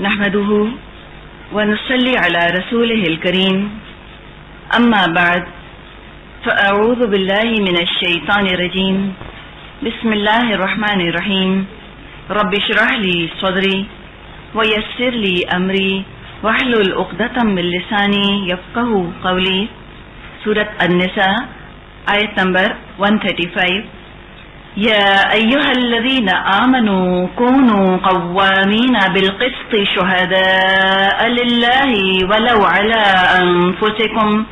نحمده ونصلي على رسوله الكريم أما بعد فأعوذ بالله من الشيطان الرجيم بسم الله الرحمن الرحيم رب اشرح لي صدري ويسر لي أمري واحلل عقدة من لساني يفقهوا قولي سورة النساء آية نمبر 135 يا أيها الذين آمنوا كونوا قوامين بالقسط شهداء لله ولو على أنفسكم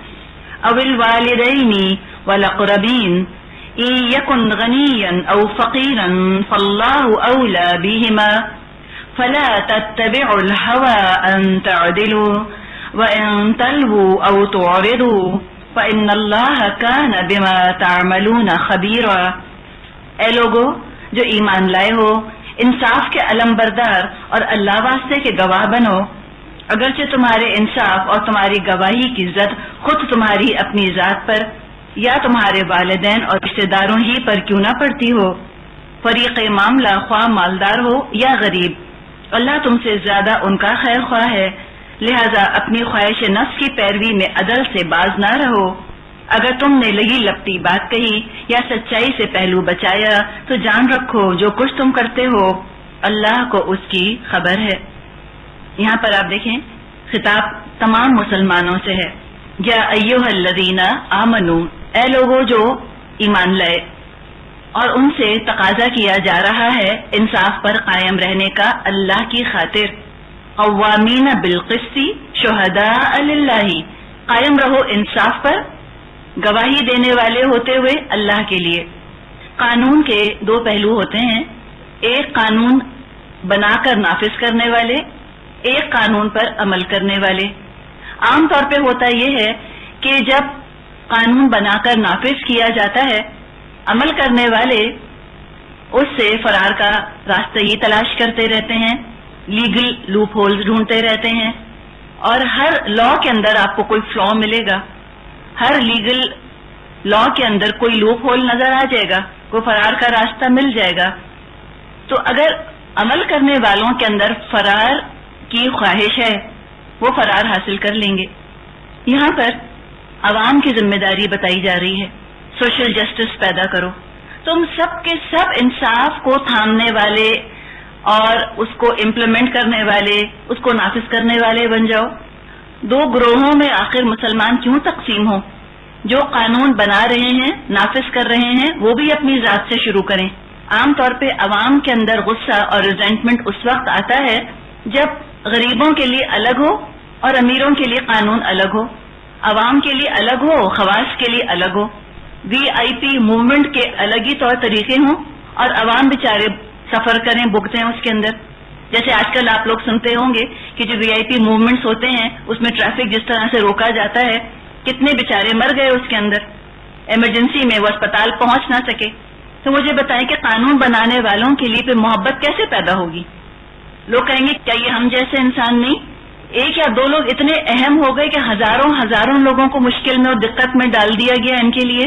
أو الوالدين والأقربين إن يكن غنيا أو فقيرا فالله أولى بهما فلا تتبعوا الهوى أن تعدلوا وإن تلووا أو تعرضوا فإن الله كان بما تعملون خبيرا۔ اے لوگو جو ایمان لائے ہو، انصاف کے علم بردار اور اللہ واسطے کے گواہ بنو، اگرچہ تمہارے انصاف اور تمہاری گواہی کی عزت خود تمہاری اپنی ذات پر یا تمہارے والدین اور رشتہ داروں ہی پر کیوں نہ پڑتی ہو، فریق معاملہ خواہ مالدار ہو یا غریب، اللہ تم سے زیادہ ان کا خیر خواہ ہے، لہذا اپنی خواہش نفس کی پیروی میں عدل سے باز نہ رہو۔ اگر تم نے لگی لپٹی بات کہی یا سچائی سے پہلو بچایا تو جان رکھو جو کچھ تم کرتے ہو اللہ کو اس کی خبر ہے۔ یہاں پر آپ دیکھیں خطاب تمام مسلمانوں سے ہے، یا ایھا الذین آمنو، اے لوگوں جو ایمان لائے، اور ان سے تقاضا کیا جا رہا ہے انصاف پر قائم رہنے کا اللہ کی خاطر، قوامین بالقسط شہداء للہ، قائم رہو انصاف پر، گواہی دینے والے ہوتے ہوئے اللہ کے لیے۔ قانون کے دو پہلو ہوتے ہیں، ایک قانون بنا کر نافذ کرنے والے، ایک قانون پر عمل کرنے والے۔ عام طور پہ ہوتا یہ ہے کہ جب قانون بنا کر نافذ کیا جاتا ہے، عمل کرنے والے اس سے فرار کا راستہ ہی تلاش کرتے رہتے ہیں، لیگل لوپ ہولز ڈھونڈتے رہتے ہیں، اور ہر لا کے اندر آپ کو کوئی فلا ملے گا، ہر لیگل لا کے اندر کوئی لوپ ہول نظر آ جائے گا، کوئی فرار کا راستہ مل جائے گا۔ تو اگر عمل کرنے والوں کے اندر فرار کی خواہش ہے وہ فرار حاصل کر لیں گے۔ یہاں پر عوام کی ذمہ داری بتائی جا رہی ہے، سوشل جسٹس پیدا کرو، تم سب کے سب انصاف کو تھامنے والے اور اس کو امپلیمنٹ کرنے والے، اس کو نافذ کرنے والے بن جاؤ۔ دو گروہوں میں آخر مسلمان کیوں تقسیم ہو؟ جو قانون بنا رہے ہیں، نافذ کر رہے ہیں، وہ بھی اپنی ذات سے شروع کریں۔ عام طور پہ عوام کے اندر غصہ اور ریزنٹمنٹ اس وقت آتا ہے جب غریبوں کے لیے الگ ہو اور امیروں کے لیے قانون الگ ہو، عوام کے لیے الگ ہو، خواص کے لیے الگ ہو، وی آئی پی موومنٹ کے الگ ہی طور طریقے ہوں اور عوام بیچارے سفر کریں، بھگتیں اس کے اندر۔ جیسے آج کل آپ لوگ سنتے ہوں گے کہ جو وی آئی پی موومنٹس ہوتے ہیں اس میں ٹریفک جس طرح سے روکا جاتا ہے، کتنے بیچارے مر گئے اس کے اندر، ایمرجنسی میں وہ اسپتال پہنچ نہ سکے۔ تو مجھے بتائیں کہ قانون بنانے والوں کے لیے پھر محبت کیسے پیدا ہوگی؟ لوگ کہیں گے کیا یہ ہم جیسے انسان نہیں؟ ایک یا دو لوگ اتنے اہم ہو گئے کہ ہزاروں لوگوں کو مشکل میں اور دقت میں ڈال دیا گیا ان کے لیے۔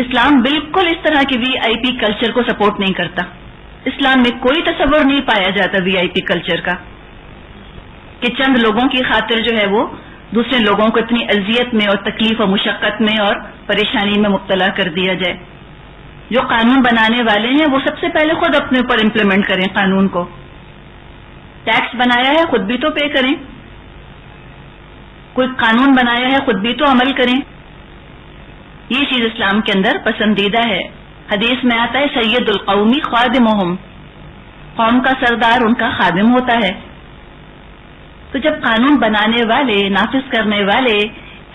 اسلام بالکل اس طرح کی وی آئی پی کلچر کو سپورٹ نہیں کرتا۔ اسلام میں کوئی تصور نہیں پایا جاتا وی آئی پی کلچر کا کہ چند لوگوں کی خاطر جو ہے وہ دوسرے لوگوں کو اتنی اذیت میں اور تکلیف و مشقت میں اور پریشانی میں مبتلا کر دیا جائے۔ جو قانون بنانے والے ہیں وہ سب سے پہلے خود اپنے اوپر امپلیمنٹ کریں قانون کو۔ ٹیکس بنایا ہے خود بھی تو پے کریں، کوئی قانون بنایا ہے خود بھی تو عمل کریں۔ یہ چیز اسلام کے اندر پسندیدہ ہے۔ حدیث میں آتا ہے سید القومی خادمہم، قوم کا سردار ان کا خادم ہوتا ہے۔ تو جب قانون بنانے والے، نافذ کرنے والے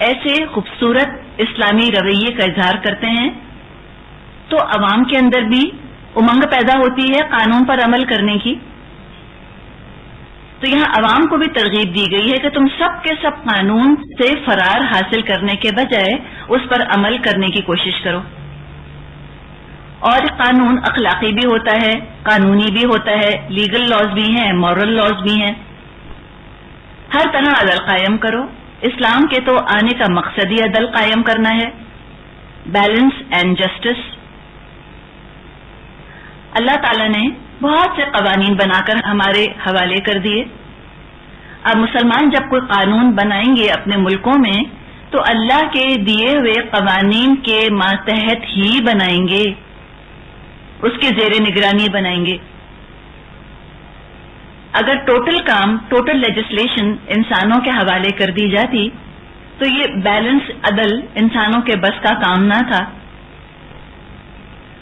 ایسے خوبصورت اسلامی رویے کا اظہار کرتے ہیں تو عوام کے اندر بھی امنگ پیدا ہوتی ہے قانون پر عمل کرنے کی۔ تو یہاں عوام کو بھی ترغیب دی گئی ہے کہ تم سب کے سب قانون سے فرار حاصل کرنے کے بجائے اس پر عمل کرنے کی کوشش کرو۔ اور قانون اخلاقی بھی ہوتا ہے، قانونی بھی ہوتا ہے، لیگل لاز بھی ہیں، مورل لاز بھی ہیں۔ ہر طرح عدل قائم کرو۔ اسلام کے تو آنے کا مقصد ہی عدل قائم کرنا ہے، بیلنس اینڈ جسٹس۔ اللہ تعالیٰ نے بہت سے قوانین بنا کر ہمارے حوالے کر دیے. اب مسلمان جب کوئی قانون بنائیں گے اپنے ملکوں میں تو اللہ کے دیے ہوئے قوانین کے ماتحت ہی بنائیں گے، اس کے زیر نگرانی بنائیں گے. اگر ٹوٹل لیجسلیشن انسانوں کے حوالے کر دی جاتی تو یہ بیلنس عدل انسانوں کے بس کا کام نہ تھا.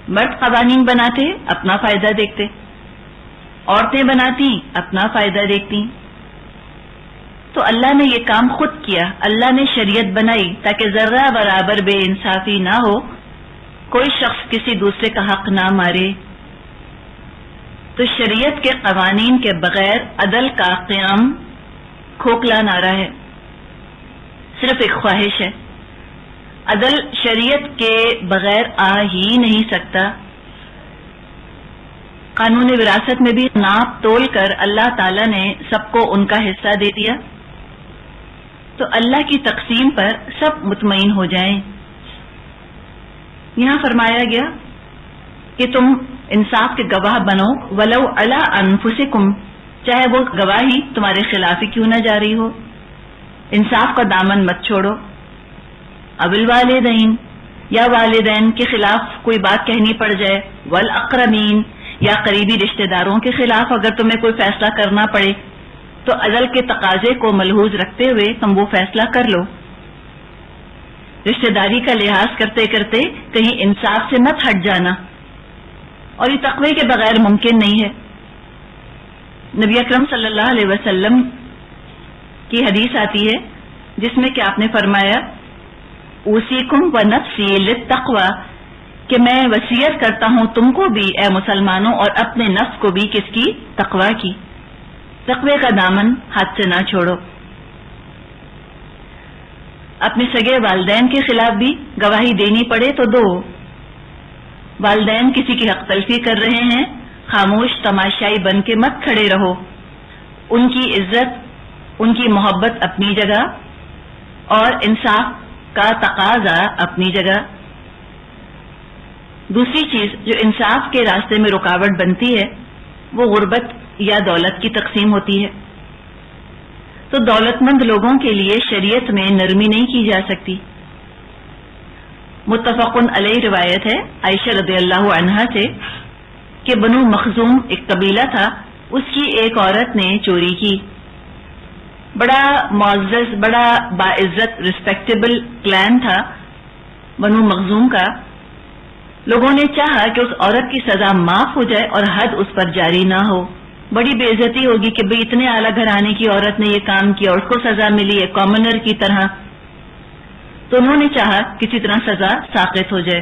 مرد قوانین بناتے اپنا فائدہ دیکھتے، عورتیں بناتی اپنا فائدہ دیکھتی. تو اللہ نے یہ کام خود کیا، اللہ نے شریعت بنائی تاکہ ذرہ برابر بے انصافی نہ ہو، کوئی شخص کسی دوسرے کا حق نہ مارے. تو شریعت کے قوانین کے بغیر عدل کا قیام کھوکھلا نعرہ ہے، صرف ایک خواہش ہے. عدل شریعت کے بغیر آ ہی نہیں سکتا. قانون وراثت میں بھی ناپ تول کر اللہ تعالی نے سب کو ان کا حصہ دے دیا، تو اللہ کی تقسیم پر سب مطمئن ہو جائیں. یہاں فرمایا گیا کہ تم انصاف کے گواہ بنو ولو علی انفسکم، چاہے وہ گواہی تمہارے خلاف ہی کیوں نہ جاری ہو. انصاف کا دامن مت چھوڑو. اب الوالدین، یا والدین کے خلاف کوئی بات کہنی پڑ جائے، والاقربین، یا قریبی رشتہ داروں کے خلاف اگر تمہیں کوئی فیصلہ کرنا پڑے تو عدل کے تقاضے کو ملحوظ رکھتے ہوئے تم وہ فیصلہ کر لو. رشتہ داری کا لحاظ کرتے کرتے کہیں انصاف سے مت ہٹ جانا، اور یہ تقوی کے بغیر ممکن نہیں ہے. نبی اکرم صلی اللہ علیہ وسلم کی حدیث آتی ہے جس میں کہ آپ نے فرمایا اوصیکم ونفسی للتقوی، کہ میں وصیت کرتا ہوں تم کو بھی اے مسلمانوں اور اپنے نفس کو بھی کس کی؟ تقوی کی. تقوی کا دامن ہاتھ سے نہ چھوڑو. اپنے سگے والدین کے خلاف بھی گواہی دینی پڑے تو دو. والدین کسی کی حق تلفی کر رہے ہیں، خاموش تماشائی بن کے مت کھڑے رہو. ان کی عزت، ان کی محبت اپنی جگہ، اور انصاف کا تقاضا اپنی جگہ. دوسری چیز جو انصاف کے راستے میں رکاوٹ بنتی ہے وہ غربت یا دولت کی تقسیم ہوتی ہے. تو دولت مند لوگوں کے لیے شریعت میں نرمی نہیں کی جا سکتی. متفق علیہ روایت ہے عائشہ رضی اللہ عنہا سے کہ بنو مخزوم ایک قبیلہ تھا، اس کی ایک عورت نے چوری کی. بڑا معزز، بڑا باعزت ریسپیکٹیبل کلین تھا بنو مخزوم کا. لوگوں نے چاہا کہ اس عورت کی سزا معاف ہو جائے اور حد اس پر جاری نہ ہو. بڑی بے عزتی ہوگی کہ بھئی اتنے اعلیٰ گھرانے کی عورت نے یہ کام کیا اور اس کو سزا ملی ہے کامنر کی طرح. تو انہوں نے چاہا کسی طرح سزا ساقط ہو جائے.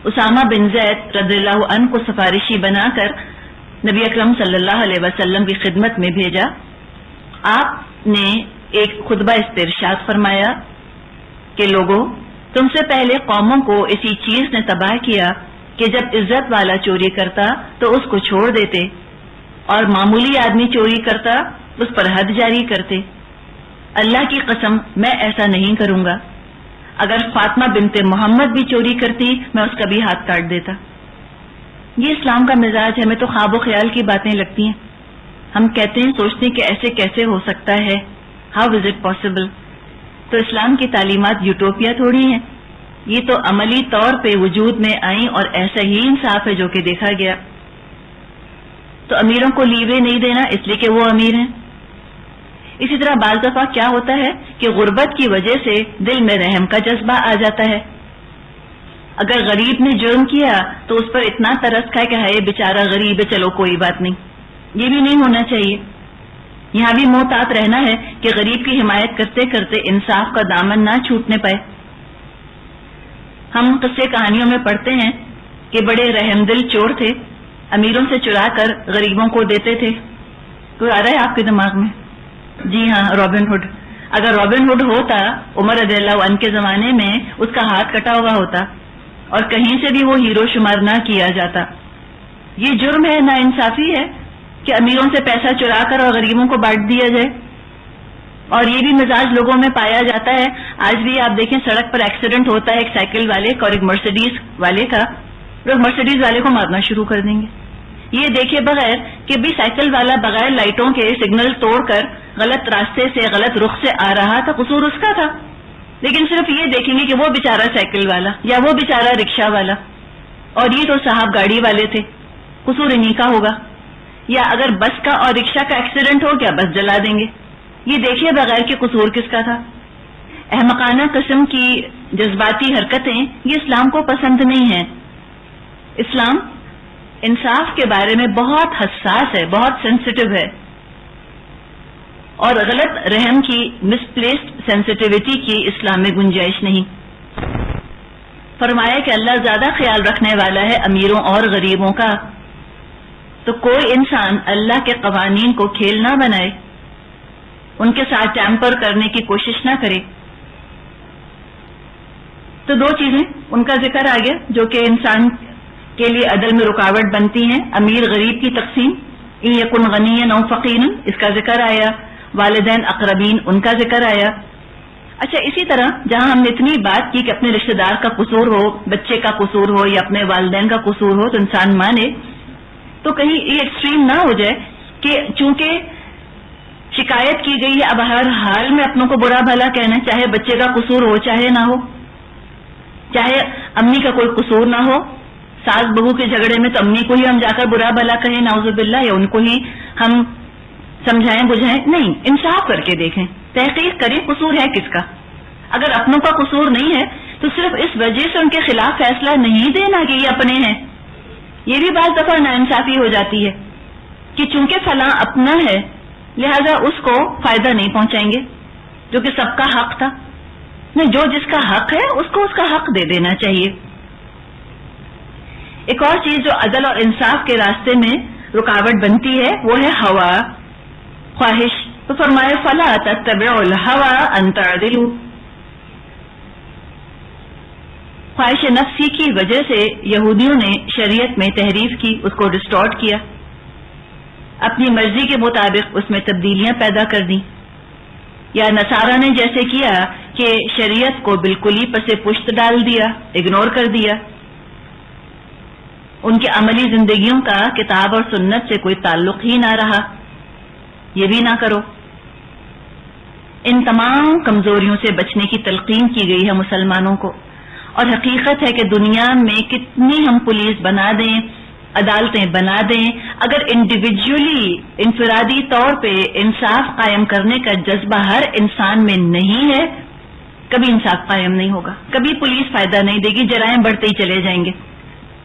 اسامہ بن زید رضی اللہ عنہ کو سفارشی بنا کر نبی اکرم صلی اللہ علیہ وسلم کی خدمت میں بھیجا. آپ نے ایک خطبہ استرشاد فرمایا کہ لوگوں، تم سے پہلے قوموں کو اسی چیز نے تباہ کیا کہ جب عزت والا چوری کرتا تو اس کو چھوڑ دیتے، اور معمولی آدمی چوری کرتا اس پر حد جاری کرتے. اللہ کی قسم میں ایسا نہیں کروں گا. اگر فاطمہ بنت محمد بھی چوری کرتی میں اس کا بھی ہاتھ کاٹ دیتا. یہ اسلام کا مزاج ہے. ہمیں تو خواب و خیال کی باتیں لگتی ہیں. ہم کہتے ہیں، سوچتے ہیں کہ ایسے کیسے ہو سکتا ہے، ہاؤ از اٹ پاسبل. تو اسلام کی تعلیمات یوٹوپیا تھوڑی ہیں، یہ تو عملی طور پہ وجود میں آئیں اور ایسا ہی انصاف ہے جو کہ دیکھا گیا. تو امیروں کو لیوے نہیں دینا اس لیے کہ وہ امیر ہیں. اسی طرح بعض دفعہ کیا ہوتا ہے کہ غربت کی وجہ سے دل میں رحم کا جذبہ آ جاتا ہے. اگر غریب نے جرم کیا تو اس پر اتنا ترس کھائے کہ ہے بیچارہ غریب ہے، چلو کوئی بات نہیں. یہ بھی نہیں ہونا چاہیے. یہاں بھی محتاط رہنا ہے کہ غریب کی حمایت کرتے کرتے انصاف کا دامن نہ چھوٹنے پائے. ہم قصے کہانیوں میں پڑھتے ہیں کہ بڑے رحم دل چور تھے، امیروں سے چرا کر غریبوں کو دیتے تھے. کوئی آ رہا ہے آپ کے دماغ میں؟ جی ہاں، رابن ہوڈ. اگر رابن ہوڈ ہوتا عمر رضی اللہ عنہ کے زمانے میں، اس کا ہاتھ کٹا ہوا ہوتا اور کہیں سے بھی وہ ہیرو شمار نہ کیا جاتا. یہ جرم ہے، نا انصافی ہے کہ امیروں سے پیسہ چرا کر اور غریبوں کو بانٹ دیا جائے. اور یہ بھی مزاج لوگوں میں پایا جاتا ہے. آج بھی آپ دیکھیں سڑک پر ایکسیڈنٹ ہوتا ہے ایک سائیکل والے کا اور ایک مرسیڈیز والے کا، لوگ مرسیڈیز والے کو مارنا شروع کر دیں گے. یہ دیکھے بغیر کہ بھی سائیکل والا بغیر لائٹوں کے سگنل توڑ کر غلط راستے سے غلط رخ سے آ رہا تھا، قصور اس کا تھا، لیکن صرف یہ دیکھیں گے کہ وہ بیچارہ سائیکل والا یا وہ بیچارہ رکشہ والا، اور یہ تو صاحب گاڑی والے تھے، قصور انہی کا ہوگا۔ یا اگر بس کا اور رکشہ کا ایکسیڈنٹ ہو گیا، بس جلا دیں گے، یہ دیکھے بغیر کہ قصور کس کا تھا۔ احمقانہ قسم کی جذباتی حرکتیں یہ اسلام کو پسند نہیں ہیں۔ اسلام انصاف کے بارے میں بہت حساس ہے، بہت سینسٹیو ہے، اور غلط رحم کی مس پلیسڈ سینسٹیوٹی کی اسلام میں گنجائش نہیں۔ فرمایا کہ اللہ زیادہ خیال رکھنے والا ہے امیروں اور غریبوں کا، تو کوئی انسان اللہ کے قوانین کو کھیل نہ بنائے، ان کے ساتھ ٹیمپر کرنے کی کوشش نہ کرے۔ تو دو چیزیں ان کا ذکر آ گیا جو کہ انسان کے لیے عدل میں رکاوٹ بنتی ہیں، امیر غریب کی تقسیم، ان یکن غنیا او فقیرا، اس کا ذکر آیا، والدین اقربین ان کا ذکر آیا۔ اچھا، اسی طرح جہاں ہم نے اتنی بات کی کہ اپنے رشتہ دار کا قصور ہو، بچے کا قصور ہو یا اپنے والدین کا قصور ہو تو انسان مانے، تو کہیں یہ ایکسٹریم نہ ہو جائے کہ چونکہ شکایت کی گئی ہے اب ہر حال میں اپنوں کو برا بھلا کہنا، چاہے بچے کا قصور ہو چاہے نہ ہو، چاہے امی کا کوئی قصور نہ ہو، ساس بہو کے جھگڑے میں تو امی کو ہی ہم جا کر برا بھلا کہیں نعوذ باللہ، یا ان کو ہی ہم سمجھائیں بجھائیں، نہیں، انصاف کر کے دیکھیں، تحقیق کریں قصور ہے کس کا۔ اگر اپنوں کا قصور نہیں ہے تو صرف اس وجہ سے ان کے خلاف فیصلہ نہیں دینا کہ یہ اپنے ہیں۔ یہ بھی بعض دفعہ ناانصافی ہو جاتی ہے کہ چونکہ فلاں اپنا ہے لہذا اس کو فائدہ نہیں پہنچائیں گے، جو کہ سب کا حق تھا۔ نہیں، جو جس کا حق ہے اس کو اس کا حق دے دینا چاہیے۔ ایک اور چیز جو عدل اور انصاف کے راستے میں رکاوٹ بنتی ہے وہ ہے ہوا، خواہش۔ تو فرمائے فلا تتبعوا الهوى ان تعدلوا، خواہش نفسی کی وجہ سے یہودیوں نے شریعت میں تحریف کی، اس کو ڈسٹارٹ کیا، اپنی مرضی کے مطابق اس میں تبدیلیاں پیدا کر دیں، یا نصارہ نے جیسے کیا کہ شریعت کو بالکل ہی پس پشت ڈال دیا، اگنور کر دیا، ان کی عملی زندگیوں کا کتاب اور سنت سے کوئی تعلق ہی نہ رہا۔ یہ بھی نہ کرو۔ ان تمام کمزوریوں سے بچنے کی تلقین کی گئی ہے مسلمانوں کو، اور حقیقت ہے کہ دنیا میں کتنی ہم پولیس بنا دیں، عدالتیں بنا دیں، اگر انڈیویجولی انفرادی طور پہ انصاف قائم کرنے کا جذبہ ہر انسان میں نہیں ہے، کبھی انصاف قائم نہیں ہوگا، کبھی پولیس فائدہ نہیں دے گی، جرائم بڑھتے ہی چلے جائیں گے،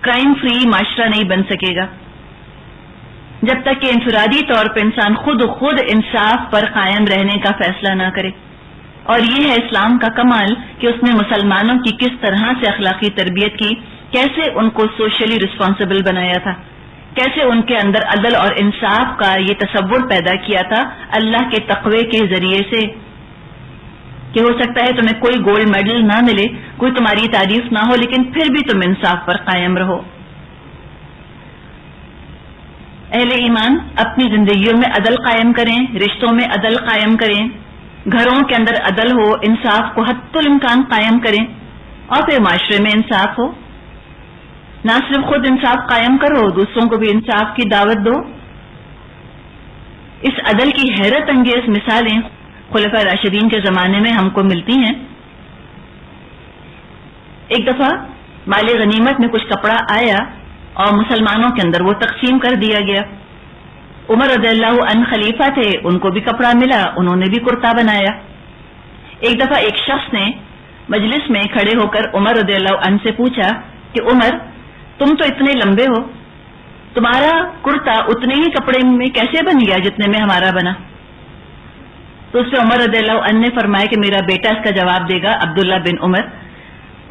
کرائم فری معاشرہ نہیں بن سکے گا جب تک کہ انفرادی طور پہ انسان خود انصاف پر قائم رہنے کا فیصلہ نہ کرے۔ اور یہ ہے اسلام کا کمال کہ اس نے مسلمانوں کی کس طرح سے اخلاقی تربیت کی، کیسے ان کو سوشلی رسپانسبل بنایا تھا، کیسے ان کے اندر عدل اور انصاف کا یہ تصور پیدا کیا تھا اللہ کے تقوی کے ذریعے سے، کہ ہو سکتا ہے تمہیں کوئی گولڈ میڈل نہ ملے، کوئی تمہاری تعریف نہ ہو، لیکن پھر بھی تم انصاف پر قائم رہو۔ اہل ایمان اپنی زندگیوں میں عدل قائم کریں، رشتوں میں عدل قائم کریں، گھروں کے اندر عدل ہو، انصاف کو حد الامکان قائم کریں، اور پھر معاشرے میں انصاف ہو۔ نہ صرف خود انصاف قائم کرو، دوسروں کو بھی انصاف کی دعوت دو۔ اس عدل کی حیرت انگیز مثالیں خلفاء راشدین کے زمانے میں ہم کو ملتی ہیں۔ ایک دفعہ مال غنیمت میں کچھ کپڑا آیا اور مسلمانوں کے اندر وہ تقسیم کر دیا گیا۔ عمر رضی اللہ عنہ خلیفہ تھے، ان کو بھی کپڑا ملا، انہوں نے بھی کرتا بنایا۔ ایک دفعہ ایک شخص نے مجلس میں کھڑے ہو کر عمر رضی اللہ عنہ سے پوچھا کہ عمر، تم تو اتنے لمبے ہو، تمہارا کرتا اتنے ہی کپڑے میں کیسے بن گیا جتنے میں ہمارا بنا؟ تو اس سے عمر رضی اللہ عنہ نے فرمایا کہ میرا بیٹا اس کا جواب دے گا، عبداللہ بن عمر۔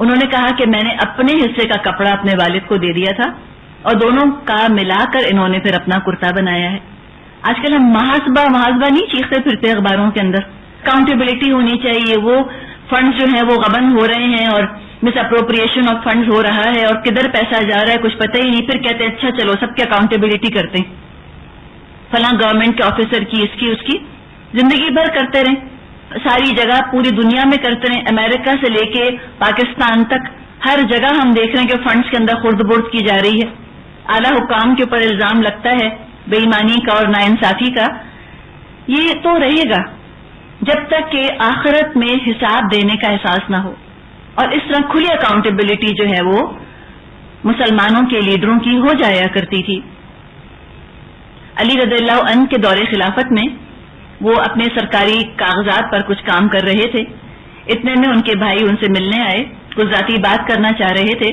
انہوں نے کہا کہ میں نے اپنے حصے کا کپڑا اپنے والد کو دے دیا تھا اور دونوں کا ملا کر انہوں نے پھر اپنا کرتا بنایا ہے۔ آج کل ہم محاسبہ نہیں چیختے پھرتے اخباروں کے اندر، اکاؤنٹیبلٹی ہونی چاہیے، وہ فنڈز جو ہیں وہ غبن ہو رہے ہیں اور مس اپروپریشن آف فنڈز ہو رہا ہے اور کدھر پیسہ جا رہا ہے کچھ پتہ ہی نہیں، پھر کہتے ہیں اچھا چلو سب کی اکاؤنٹیبلٹی کرتے ہیں، فلاں گورنمنٹ کے آفیسر کی اس کی زندگی بھر کرتے رہیں، ساری جگہ پوری دنیا میں کرتے رہیں، امریکہ سے لے کے پاکستان تک ہر جگہ ہم دیکھ رہے ہیں کہ فنڈز کے اندر خرد برد کی جا رہی ہے۔ اعلی حکام کے اوپر الزام لگتا ہے بے ایمانی کا اور ناانصافی کا، یہ تو رہے گا جب تک کہ آخرت میں حساب دینے کا احساس نہ ہو. اور اس طرح کھلی اکاؤنٹیبلٹی جو ہے وہ مسلمانوں کے لیڈروں کی ہو جایا کرتی تھی. علی رضی اللہ عنہ کے دور خلافت میں وہ اپنے سرکاری کاغذات پر کچھ کام کر رہے تھے. اتنے میں ان کے بھائی ان سے ملنے آئے، کچھ ذاتی بات کرنا چاہ رہے تھے.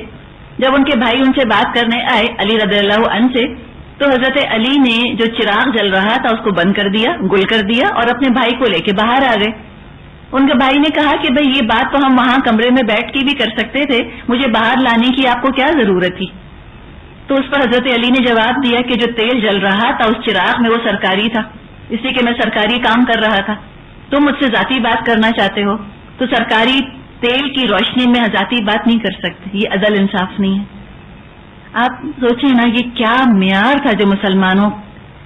جب ان کے بھائی ان سے بات کرنے آئے علی رضی اللہ عنہ سے، تو حضرت علی نے جو چراغ جل رہا تھا اس کو بند کر دیا، گل کر دیا، اور اپنے بھائی کو لے کے باہر آ گئے. ان کے بھائی نے کہا کہ بھئی یہ بات تو ہم وہاں کمرے میں بیٹھ کے بھی کر سکتے تھے، مجھے باہر لانے کی آپ کو کیا ضرورت تھی؟ تو اس پر حضرت علی نے جواب دیا کہ جو تیل جل رہا تھا اس چراغ میں وہ سرکاری تھا، اس لیے کہ میں سرکاری کام کر رہا تھا. تم مجھ سے ذاتی بات کرنا چاہتے ہو تو سرکاری تیل کی روشنی میں ذاتی بات نہیں کر سکتے. یہ عدل انصاف نہیں ہے. آپ سوچیں نا یہ کیا معیار تھا جو مسلمانوں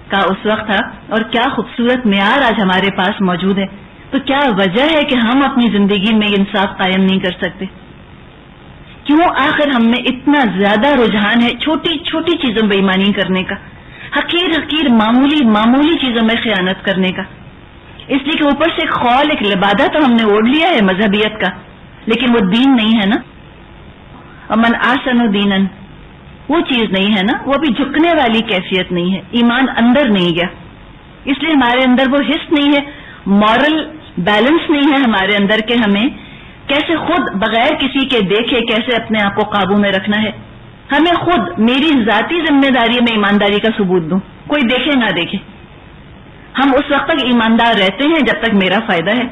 کا اس وقت تھا، اور کیا خوبصورت معیار آج ہمارے پاس موجود ہے. تو کیا وجہ ہے کہ ہم اپنی زندگی میں یہ انصاف قائم نہیں کر سکتے؟ کیوں آخر ہم میں اتنا زیادہ رجحان ہے چھوٹی چھوٹی چیزوں بے ایمانی کرنے کا، حقیر حقیر معمولی چیزوں میں خیانت کرنے کا؟ اس لیے کہ اوپر سے خول ایک لبادہ تو ہم نے اوڑھ لیا ہے مذہبیت کا، لیکن وہ دین نہیں ہے نا. امن آسن دینن، وہ چیز نہیں ہے نا، وہ ابھی جھکنے والی کیفیت نہیں ہے، ایمان اندر نہیں گیا. اس لیے ہمارے اندر وہ حس نہیں ہے، مورل بیلنس نہیں ہے ہمارے اندر کہ ہمیں کیسے خود بغیر کسی کے دیکھے کیسے اپنے آپ کو قابو میں رکھنا ہے. ہمیں خود میری ذاتی ذمہ داری میں ایمانداری کا ثبوت دوں، کوئی دیکھے نہ دیکھے. ہم اس وقت تک ایماندار رہتے ہیں جب تک میرا فائدہ ہے،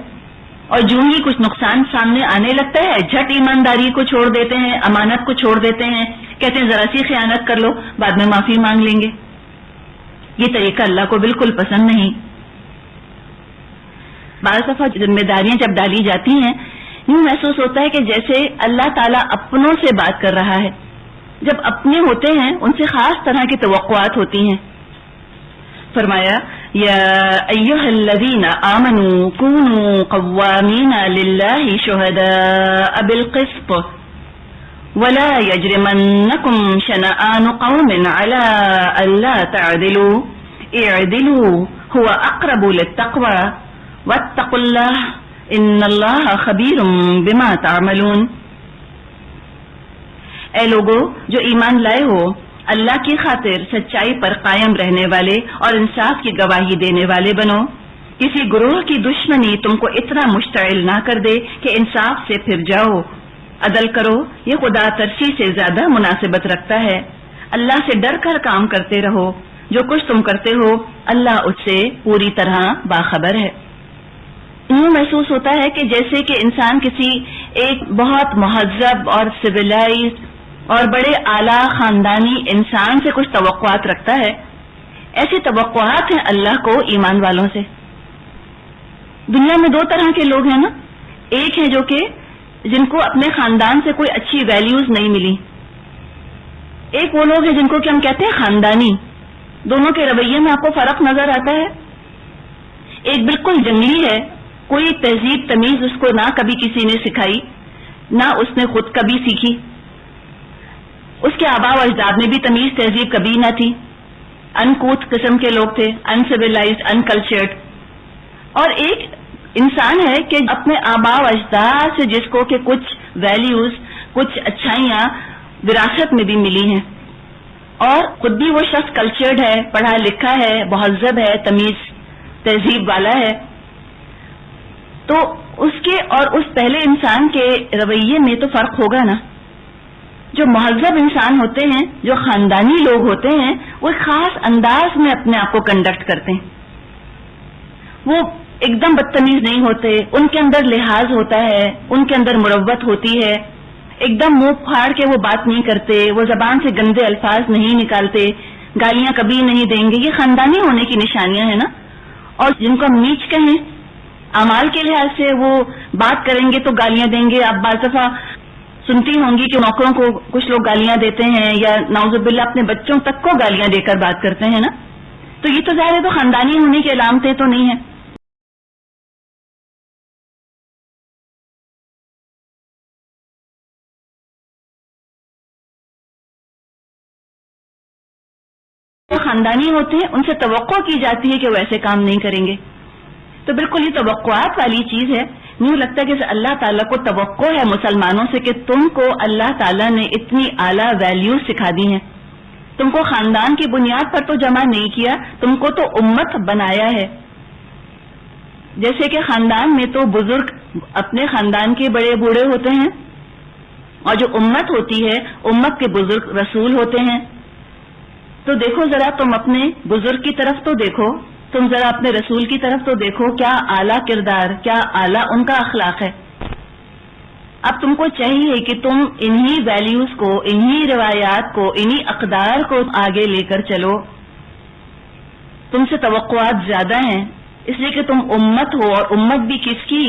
اور جو ہی کچھ نقصان سامنے آنے لگتا ہے جھٹ ایمانداری کو چھوڑ دیتے ہیں، امانت کو چھوڑ دیتے ہیں، کہتے ہیں ذرا سی خیانت کر لو بعد میں معافی مانگ لیں گے. یہ طریقہ اللہ کو بالکل پسند نہیں. بعض دفعہ ذمہ داریاں جب ڈالی جاتی ہیں یوں محسوس ہوتا ہے کہ جیسے اللہ تعالیٰ اپنوں سے بات کر رہا ہے. جب اپنے ہوتے ہیں ان سے خاص طرح کی توقعات ہوتی ہیں. فرمایا یا ایھا الذین آمنوا کونوا قوامین للہ شہداء بالقسط ولا یجرمنکم شنآن قوم علی الا تعدلوا اعدلوا هو اقرب للتقوی واتقوا اللہ ان اللہ خبیر بما تعملون. اے لوگو جو ایمان لائے ہو، اللہ کی خاطر سچائی پر قائم رہنے والے اور انصاف کی گواہی دینے والے بنو. کسی گروہ کی دشمنی تم کو اتنا مشتعل نہ کر دے کہ انصاف سے پھر جاؤ. عدل کرو، یہ خدا ترسی سے زیادہ مناسبت رکھتا ہے. اللہ سے ڈر کر کام کرتے رہو، جو کچھ تم کرتے ہو اللہ اس سے پوری طرح باخبر ہے. یوں محسوس ہوتا ہے کہ جیسے کہ انسان کسی ایک بہت مہذب اور سویلائزڈ اور بڑے اعلیٰ خاندانی انسان سے کچھ توقعات رکھتا ہے. ایسی توقعات ہیں اللہ کو ایمان والوں سے. دنیا میں دو طرح کے لوگ ہیں نا. ایک ہے جو کہ جن کو اپنے خاندان سے کوئی اچھی ویلیوز نہیں ملی. ایک وہ لوگ ہیں جن کو کہ ہم کہتے ہیں خاندانی. دونوں کے رویے میں آپ کو فرق نظر آتا ہے. ایک بالکل جنگلی ہے، کوئی تہذیب تمیز اس کو نہ کبھی کسی نے سکھائی، نہ اس نے خود کبھی سیکھی. اس کے آباء و اجداد میں بھی تمیز تہذیب کبھی نہ تھی. انکوت قسم کے لوگ تھے، انسیویلائزڈ، انکلچرڈ. اور ایک انسان ہے کہ اپنے آباء و اجداد سے جس کو کہ کچھ ویلیوز، کچھ اچھائیاں وراثت میں بھی ملی ہیں، اور خود بھی وہ شخص کلچرڈ ہے، پڑھا لکھا ہے، مہذب ہے، تمیز تہذیب والا ہے. تو اس کے اور اس پہلے انسان کے رویے میں تو فرق ہوگا نا. جو مہذب انسان ہوتے ہیں، جو خاندانی لوگ ہوتے ہیں، وہ خاص انداز میں اپنے آپ کو کنڈکٹ کرتے ہیں. وہ ایک دم بدتمیز نہیں ہوتے، ان کے اندر لحاظ ہوتا ہے، ان کے اندر مروت ہوتی ہے. ایک دم منہ پھاڑ کے وہ بات نہیں کرتے، وہ زبان سے گندے الفاظ نہیں نکالتے، گالیاں کبھی نہیں دیں گے. یہ خاندانی ہونے کی نشانیاں ہیں نا. اور جن کو ہم نیچ کہیں، اعمال کے لحاظ سے وہ بات کریں گے تو گالیاں دیں گے. آپ بعض دفعہ سنتی ہوں گی کہ نوکروں کو کچھ لوگ گالیاں دیتے ہیں، یا نعوذ باللہ اپنے بچوں تک کو گالیاں دے کر بات کرتے ہیں نا. تو یہ تو ظاہر ہے تو خاندانی ہونے کی علامتیں تو نہیں ہیں. خاندانی ہوتے ہیں ان سے توقع کی جاتی ہے کہ وہ ایسے کام نہیں کریں گے. تو بالکل یہ توقعات والی چیز ہے. یوں لگتا ہے کہ اللہ تعالیٰ کو توقع ہے مسلمانوں سے کہ تم کو اللہ تعالیٰ نے اتنی اعلیٰ ویلیوز سکھا دی ہیں. تم کو خاندان کی بنیاد پر تو جمع نہیں کیا, تم کو تو امت بنایا ہے. جیسے کہ خاندان میں تو بزرگ اپنے خاندان کے بڑے بوڑھے ہوتے ہیں, اور جو امت ہوتی ہے امت کے بزرگ رسول ہوتے ہیں. تو دیکھو ذرا تم اپنے بزرگ کی طرف تو دیکھو, تم ذرا اپنے رسول کی طرف تو دیکھو, کیا اعلیٰ کردار, کیا اعلیٰ ان کا اخلاق ہے. اب تم کو چاہیے کہ تم انہی ویلیوز کو, انہی روایات کو, انہی اقدار کو آگے لے کر چلو. تم سے توقعات زیادہ ہیں اس لیے کہ تم امت ہو, اور امت بھی کس کی؟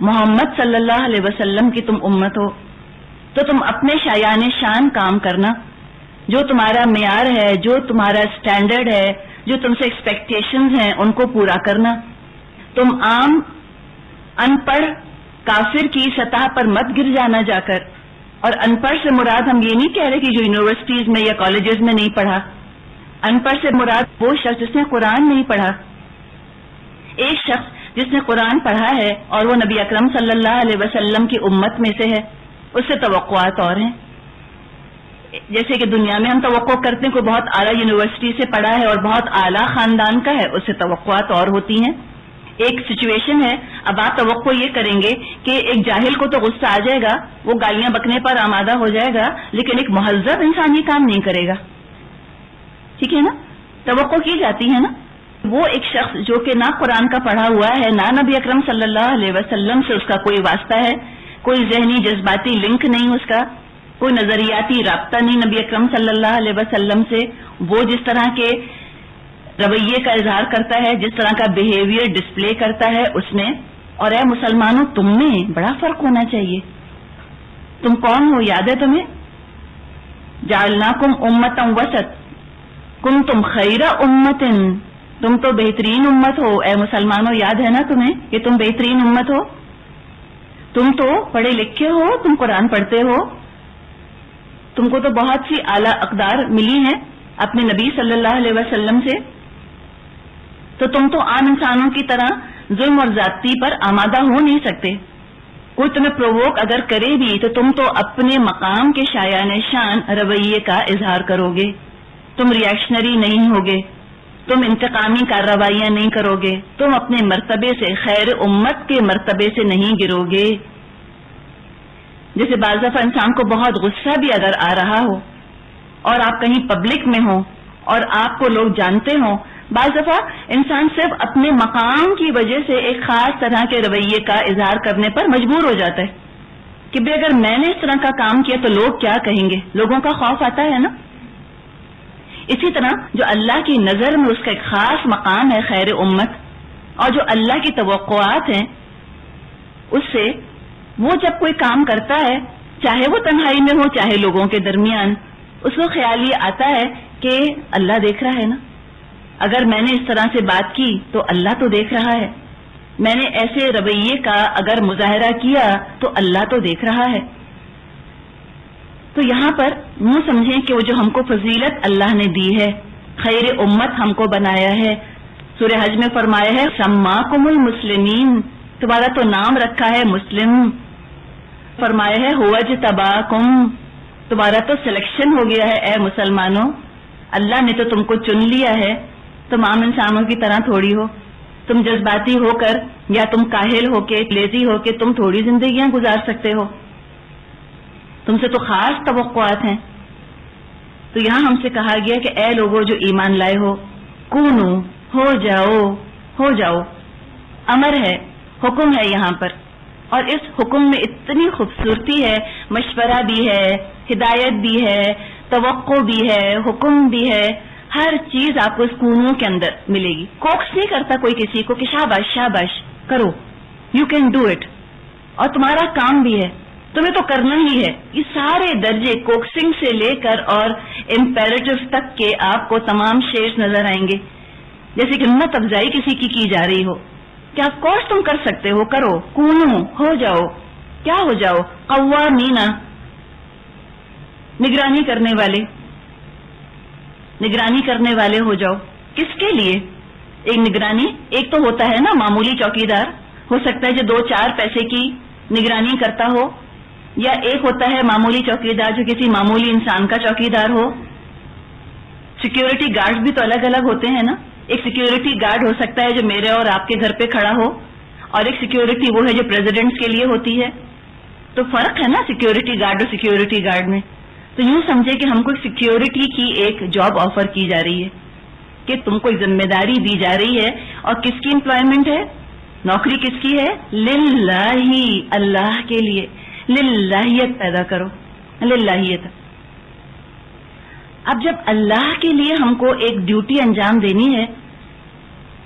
محمد صلی اللہ علیہ وسلم کی تم امت ہو. تو تم اپنے شایان شان کام کرنا, جو تمہارا معیار ہے, جو تمہارا اسٹینڈرڈ ہے, جو تم سے ایکسپیکٹیشنز ہیں ان کو پورا کرنا. تم عام ان پڑھ کافر کی سطح پر مت گر جانا جا کر. اور ان پڑھ سے مراد ہم یہ نہیں کہہ رہے کہ جو یونیورسٹیز میں یا کالجز میں نہیں پڑھا. ان پڑھ سے مراد وہ شخص جس نے قرآن نہیں پڑھا. ایک شخص جس نے قرآن پڑھا ہے اور وہ نبی اکرم صلی اللہ علیہ وسلم کی امت میں سے ہے, اس سے توقعات اور ہیں. جیسے کہ دنیا میں ہم توقع کرتے ہیں کوئی بہت اعلیٰ یونیورسٹی سے پڑھا ہے اور بہت اعلیٰ خاندان کا ہے, اس سے توقعات اور ہوتی ہیں. ایک سچویشن ہے, اب آپ توقع یہ کریں گے کہ ایک جاہل کو تو غصہ آ جائے گا, وہ گالیاں بکنے پر آمادہ ہو جائے گا, لیکن ایک مہذب انسان یہ کام نہیں کرے گا. ٹھیک ہے نا, توقع کی جاتی ہے نا. وہ ایک شخص جو کہ نہ قرآن کا پڑھا ہوا ہے, نہ نبی اکرم صلی اللہ علیہ وسلم سے اس کا کوئی واسطہ ہے, کوئی ذہنی جذباتی لنک نہیں اس کا, کوئی نظریاتی رابطہ نہیں نبی اکرم صلی اللہ علیہ وسلم سے. وہ جس طرح کے رویے کا اظہار کرتا ہے, جس طرح کا بیہیویئر ڈسپلے کرتا ہے اس میں, اور اے مسلمانوں تم میں بڑا فرق ہونا چاہیے. تم کون ہو یاد ہے تمہیں؟ جعلناکم امتا وسط کنتم خیر امت, تم تو بہترین امت ہو. اے مسلمانوں یاد ہے نا تمہیں کہ تم بہترین امت ہو؟ تم تو پڑھے لکھے ہو, تم قرآن پڑھتے ہو, تم کو تو بہت سی اعلیٰ اقدار ملی ہیں اپنے نبی صلی اللہ علیہ وسلم سے. تو تم تو عام انسانوں کی طرح ظلم اور زیادتی پر آمادہ ہو نہیں سکتے. کوئی تمہیں پرووک اگر کرے بھی تو تم تو اپنے مقام کے شایان شان رویے کا اظہار کرو گے. تم ریئیکشنری نہیں ہوگے, تم انتقامی کارروائیاں نہیں کرو گے, تم اپنے مرتبے سے, خیر امت کے مرتبے سے نہیں گرو گے. جیسے بعض دفعہ انسان کو بہت غصہ بھی اگر آ رہا ہو اور آپ کہیں پبلک میں ہوں اور آپ کو لوگ جانتے ہوں, بعض دفعہ انسان صرف اپنے مقام کی وجہ سے ایک خاص طرح کے رویے کا اظہار کرنے پر مجبور ہو جاتا ہے کہ بھئی اگر میں نے اس طرح کا کام کیا تو لوگ کیا کہیں گے. لوگوں کا خوف آتا ہے نا. اسی طرح جو اللہ کی نظر میں اس کا ایک خاص مقام ہے خیر امت, اور جو اللہ کی توقعات ہیں اس سے, وہ جب کوئی کام کرتا ہے چاہے وہ تنہائی میں ہو چاہے لوگوں کے درمیان, اس کو خیال یہ آتا ہے کہ اللہ دیکھ رہا ہے نا. اگر میں نے اس طرح سے بات کی تو اللہ تو دیکھ رہا ہے, میں نے ایسے رویے کا اگر مظاہرہ کیا تو اللہ تو دیکھ رہا ہے. تو یہاں پر یوں سمجھیں کہ وہ جو ہم کو فضیلت اللہ نے دی ہے, خیر امت ہم کو بنایا ہے. سورہ حج میں فرمایا ہے سماکم المسلمین, تمہارا تو نام رکھا ہے مسلم. فرمایا ہے هو اجتباکم, تمہارا تو سلیکشن ہو گیا ہے اے مسلمانوں, اللہ نے تو تم کو چن لیا ہے. تم عام انسانوں کی طرح تھوڑی ہو, تم جذباتی ہو کر یا تم کاہل ہو کے, لیزی ہو کے تم تھوڑی زندگیاں گزار سکتے ہو. تم سے تو خاص توقعات ہیں. تو یہاں ہم سے کہا گیا کہ اے لوگوں جو ایمان لائے ہو, کونو, ہو جاؤ, ہو جاؤ. امر ہے, حکم ہے یہاں پر, اور اس حکم میں اتنی خوبصورتی ہے, مشورہ بھی ہے, ہدایت بھی ہے, توقع بھی ہے, حکم بھی ہے. ہر چیز آپ کو اس کونو کے اندر ملے گی. کوکس نہیں کرتا کوئی کسی کو کہ شاباش شاباش کرو, یو کین ڈو اٹ, اور تمہارا کام بھی ہے, تمہیں تو کرنا ہی ہے. یہ سارے درجے کوکسنگ سے لے کر اور امپیریٹو تک کے آپ کو تمام شیئرز نظر آئیں گے, جیسے کہ ہمت افزائی کسی کی جا رہی ہو کہ آف کورس تم کر سکتے ہو, کرو, کونو, ہو جاؤ. کیا ہو جاؤ؟ قوامینا, نگرانی کرنے والے. نگرانی کرنے والے ہو جاؤ. کس کے لیے؟ ایک نگرانی ایک تو ہوتا ہے نا معمولی چوکیدار، ہو سکتا ہے جو 2-4 پیسے کی نگرانی کرتا ہو، یا ایک ہوتا ہے معمولی چوکیدار جو کسی معمولی انسان کا چوکیدار ہو. سیکیورٹی گارڈ بھی تو الگ الگ ہوتے ہیں نا. ایک سیکیورٹی گارڈ ہو سکتا ہے جو میرے اور آپ کے گھر پہ کھڑا ہو، اور ایک سیکیورٹی وہ ہے جو پریزیڈنٹس کے لیے ہوتی ہے. تو فرق ہے نا سیکیورٹی گارڈ اور سیکیورٹی گارڈ میں. تو یوں سمجھے کہ ہم کو سیکیورٹی کی ایک جاب آفر کی جا رہی ہے کہ تم کو ذمہ داری دی جا رہی ہے. اور کس کی امپلائمنٹ ہے؟ نوکری کس کی ہے؟ للہ، اللہ کے لیے. للہیت پیدا کرو، للہیت. اب جب اللہ کے لیے ہم کو ایک ڈیوٹی انجام دینی ہے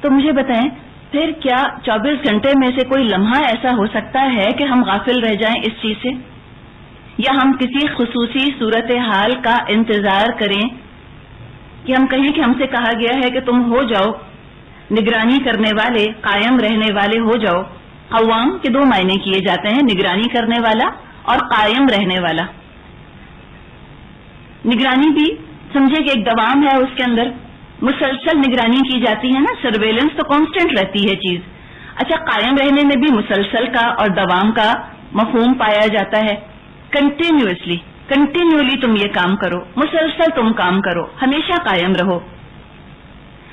تو مجھے بتائیں پھر کیا 24 گھنٹے میں سے کوئی لمحہ ایسا ہو سکتا ہے کہ ہم غافل رہ جائیں اس چیز سے، یا ہم کسی خصوصی صورتحال کا انتظار کریں کہ ہم کہیں کہ ہم سے کہا گیا ہے کہ تم ہو جاؤ نگرانی کرنے والے، قائم رہنے والے ہو جاؤ. قوام کے 2 معنی کیے جاتے ہیں، نگرانی کرنے والا اور قائم رہنے والا. نگرانی بھی سمجھے کہ ایک دوام ہے، اس کے اندر مسلسل نگرانی کی جاتی ہے نا. سرویلنس تو کانسٹنٹ رہتی ہے چیز. اچھا، قائم رہنے میں بھی مسلسل کا اور دوام کا مفہوم پایا جاتا ہے. کنٹینیولی تم یہ کام کرو، مسلسل تم کام کرو، ہمیشہ قائم رہو،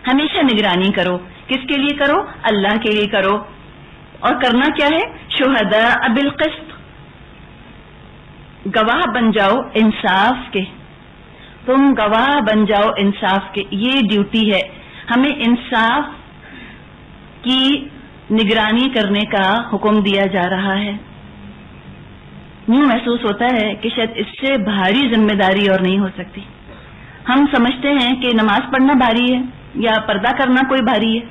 ہمیشہ نگرانی کرو. کس کے لیے کرو؟ اللہ کے لیے کرو. اور کرنا کیا ہے؟ شہداء بالقسط، گواہ بن جاؤ انصاف کے. تم گواہ بن جاؤ انصاف کے. یہ ڈیوٹی ہے. ہمیں انصاف کی نگرانی کرنے کا حکم دیا جا رہا ہے. یوں محسوس ہوتا ہے کہ شاید اس سے بھاری ذمہ داری اور نہیں ہو سکتی. ہم سمجھتے ہیں کہ نماز پڑھنا بھاری ہے یا پردہ کرنا کوئی بھاری ہے.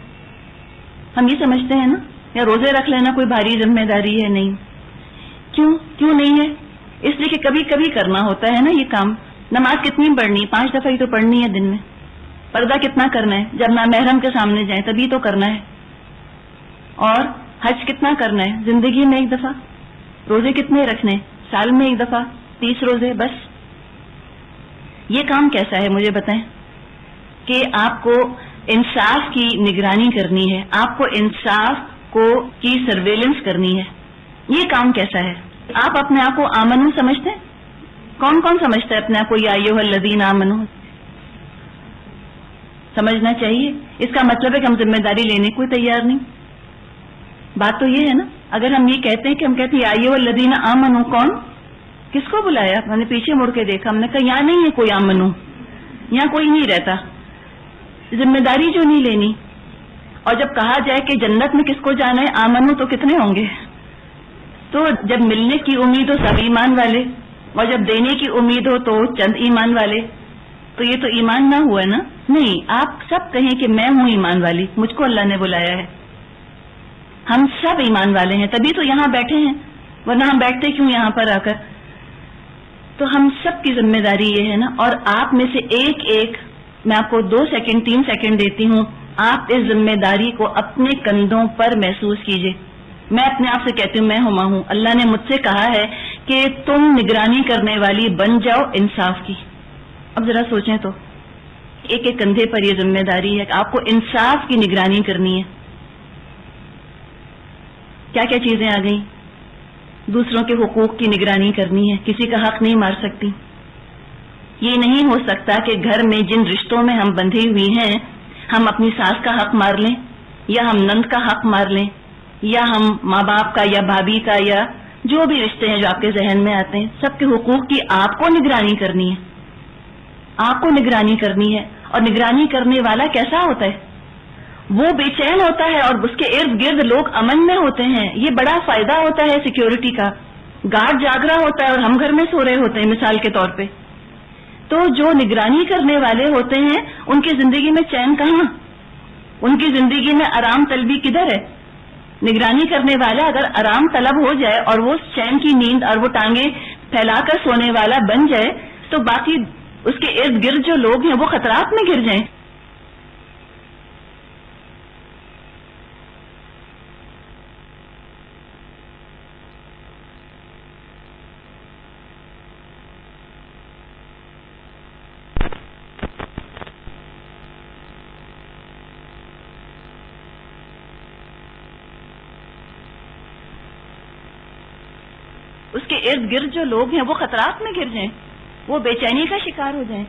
ہم یہ سمجھتے ہیں نا، یا روزے رکھ لینا کوئی بھاری ذمہ داری ہے. نہیں. کیوں نہیں ہے؟ اس لیے کہ کبھی کبھی کرنا ہوتا ہے نا یہ کام. نماز کتنی پڑھنی؟ 5 دفعہ ہی تو پڑھنی ہے دن میں. پردہ کتنا کرنا ہے؟ جب نامحرم کے سامنے جائیں تبھی تو کرنا ہے. اور حج کتنا کرنا ہے؟ زندگی میں 1 دفعہ. روزے کتنے رکھنے؟ سال میں 1 دفعہ، 30 روزے بس. یہ کام کیسا ہے مجھے بتائیں کہ آپ کو انصاف کی نگرانی کرنی ہے، آپ کو انصاف کی سرویلنس کرنی ہے. یہ کام کیسا ہے؟ آپ اپنے آپ کو آمنو سمجھتے ہیں؟ کون کون سمجھتا ہے اپنے آپ کو یا ایھا الذین آمنو؟ سمجھنا چاہیے. اس کا مطلب ہے کہ ہم ذمہ داری لینے کو تیار نہیں. بات تو یہ ہے نا. اگر ہم یہ کہتے ہیں کہ ہم کہتے ہیں یا ایھا الذین آمنو، کون کس کو بلایا؟ میں نے پیچھے مڑ کے دیکھا، ہم نے کہا یہاں نہیں ہے کوئی آمنو، یہاں کوئی نہیں رہتا. ذمہ داری جو نہیں لینی. اور جب کہا جائے کہ جنت میں کس کو جانا ہے، آمنو تو کتنے ہوں گے؟ تو جب ملنے کی امید ہو سب ایمان والے، اور جب دینے کی امید ہو تو چند ایمان والے. تو یہ تو ایمان نہ ہوا نا. نہیں، آپ سب کہیں کہ میں ہوں ایمان والی، مجھ کو اللہ نے بلایا ہے. ہم سب ایمان والے ہیں، تبھی تو یہاں بیٹھے ہیں، ورنہ ہم بیٹھتے کیوں یہاں پر آ کر؟ تو ہم سب کی ذمہ داری یہ ہے نا. اور آپ میں سے ایک میں آپ کو 2 سیکنڈ 3 سیکنڈ دیتی ہوں، آپ اس ذمہ داری کو اپنے کندھوں پر محسوس کیجئے. میں اپنے آپ سے کہتی ہوں میں ہما ہوں. اللہ نے مجھ سے کہا ہے کہ تم نگرانی کرنے والی بن جاؤ انصاف کی. اب ذرا سوچیں تو، ایک کندھے پر یہ ذمہ داری ہے کہ آپ کو انصاف کی نگرانی کرنی ہے. کیا کیا چیزیں آ گئیں؟ دوسروں کے حقوق کی نگرانی کرنی ہے. کسی کا حق نہیں مار سکتی. یہ نہیں ہو سکتا کہ گھر میں جن رشتوں میں ہم بندھی ہوئی ہیں، ہم اپنی ساس کا حق مار لیں، یا ہم نند کا حق مار لیں، یا ہم ماں باپ کا یا بھابھی کا، یا جو بھی رشتے ہیں جو آپ کے ذہن میں آتے ہیں. سب کے حقوق کی آپ کو نگرانی کرنی ہے. آپ کو نگرانی کرنی ہے. اور نگرانی کرنے والا کیسا ہوتا ہے؟ وہ بے چین ہوتا ہے اور اس کے ارد گرد لوگ امن میں ہوتے ہیں. یہ بڑا فائدہ ہوتا ہے سیکیورٹی کا. گارڈ جاگ رہا ہوتا ہے اور ہم گھر میں سو رہے ہوتے ہیں مثال کے طور پہ. تو جو نگرانی کرنے والے ہوتے ہیں ان کی زندگی میں چین کہاں؟ ان کی زندگی میں آرام طلبی کدھر ہے؟ نگرانی کرنے والا اگر آرام طلب ہو جائے اور وہ چین کی نیند اور وہ ٹانگیں پھیلا کر سونے والا بن جائے تو باقی اس کے ارد گرد جو لوگ ہیں وہ خطرات میں گر جائیں. اس کے ارد گرد جو لوگ ہیں وہ خطرات میں گر جائیں، وہ بے چینی کا شکار ہو جائیں،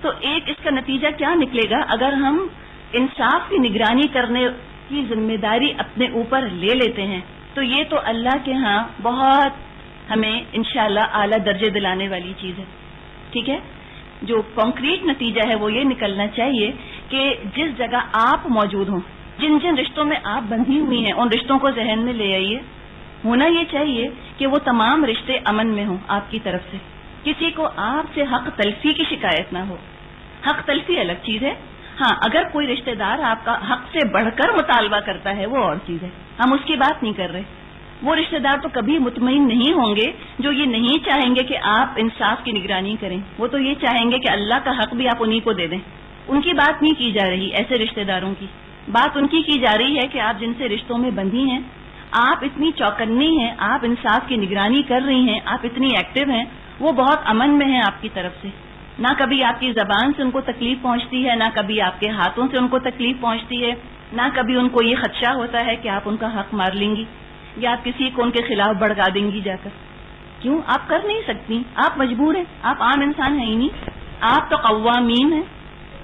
تو ایک اس کا نتیجہ کیا نکلے گا؟ اگر ہم انصاف کی نگرانی کرنے کی ذمہ داری اپنے اوپر لے لیتے ہیں تو یہ تو اللہ کے ہاں بہت ہمیں انشاءاللہ اعلیٰ درجے دلانے والی چیز ہے. ٹھیک ہے، جو کانکریٹ نتیجہ ہے وہ یہ نکلنا چاہیے کہ جس جگہ آپ موجود ہوں، جن جن رشتوں میں آپ بندھی ہوئی ہیں، ان رشتوں کو ذہن میں لے آئیے. ہونا یہ چاہیے کہ وہ تمام رشتے امن میں ہوں آپ کی طرف سے، کسی کو آپ سے حق تلفی کی شکایت نہ ہو. حق تلفی الگ چیز ہے، ہاں اگر کوئی رشتہ دار آپ کا حق سے بڑھ کر مطالبہ کرتا ہے وہ اور چیز ہے، ہم اس کی بات نہیں کر رہے. وہ رشتہ دار تو کبھی مطمئن نہیں ہوں گے جو یہ نہیں چاہیں گے کہ آپ انصاف کی نگرانی کریں. وہ تو یہ چاہیں گے کہ اللہ کا حق بھی آپ انہی کو دے دیں. ان کی بات نہیں کی جا رہی، ایسے رشتہ داروں کی بات ان کی جا رہی ہے کہ آپ جن سے رشتوں میں بندھی ہیں، آپ اتنی چوکنی ہیں، آپ انصاف کی نگرانی کر رہی ہیں، آپ اتنی ایکٹیو ہیں، وہ بہت امن میں ہیں آپ کی طرف سے. نہ کبھی آپ کی زبان سے ان کو تکلیف پہنچتی ہے، نہ کبھی آپ کے ہاتھوں سے ان کو تکلیف پہنچتی ہے، نہ کبھی ان کو یہ خدشہ ہوتا ہے کہ آپ ان کا حق مار لیں گی یا آپ کسی کو ان کے خلاف بڑھگا دیں گی جا کر. کیوں؟ آپ کر نہیں سکتی، آپ مجبور ہیں، آپ عام انسان ہیں ہی نہیں. آپ تو قوامین ہیں،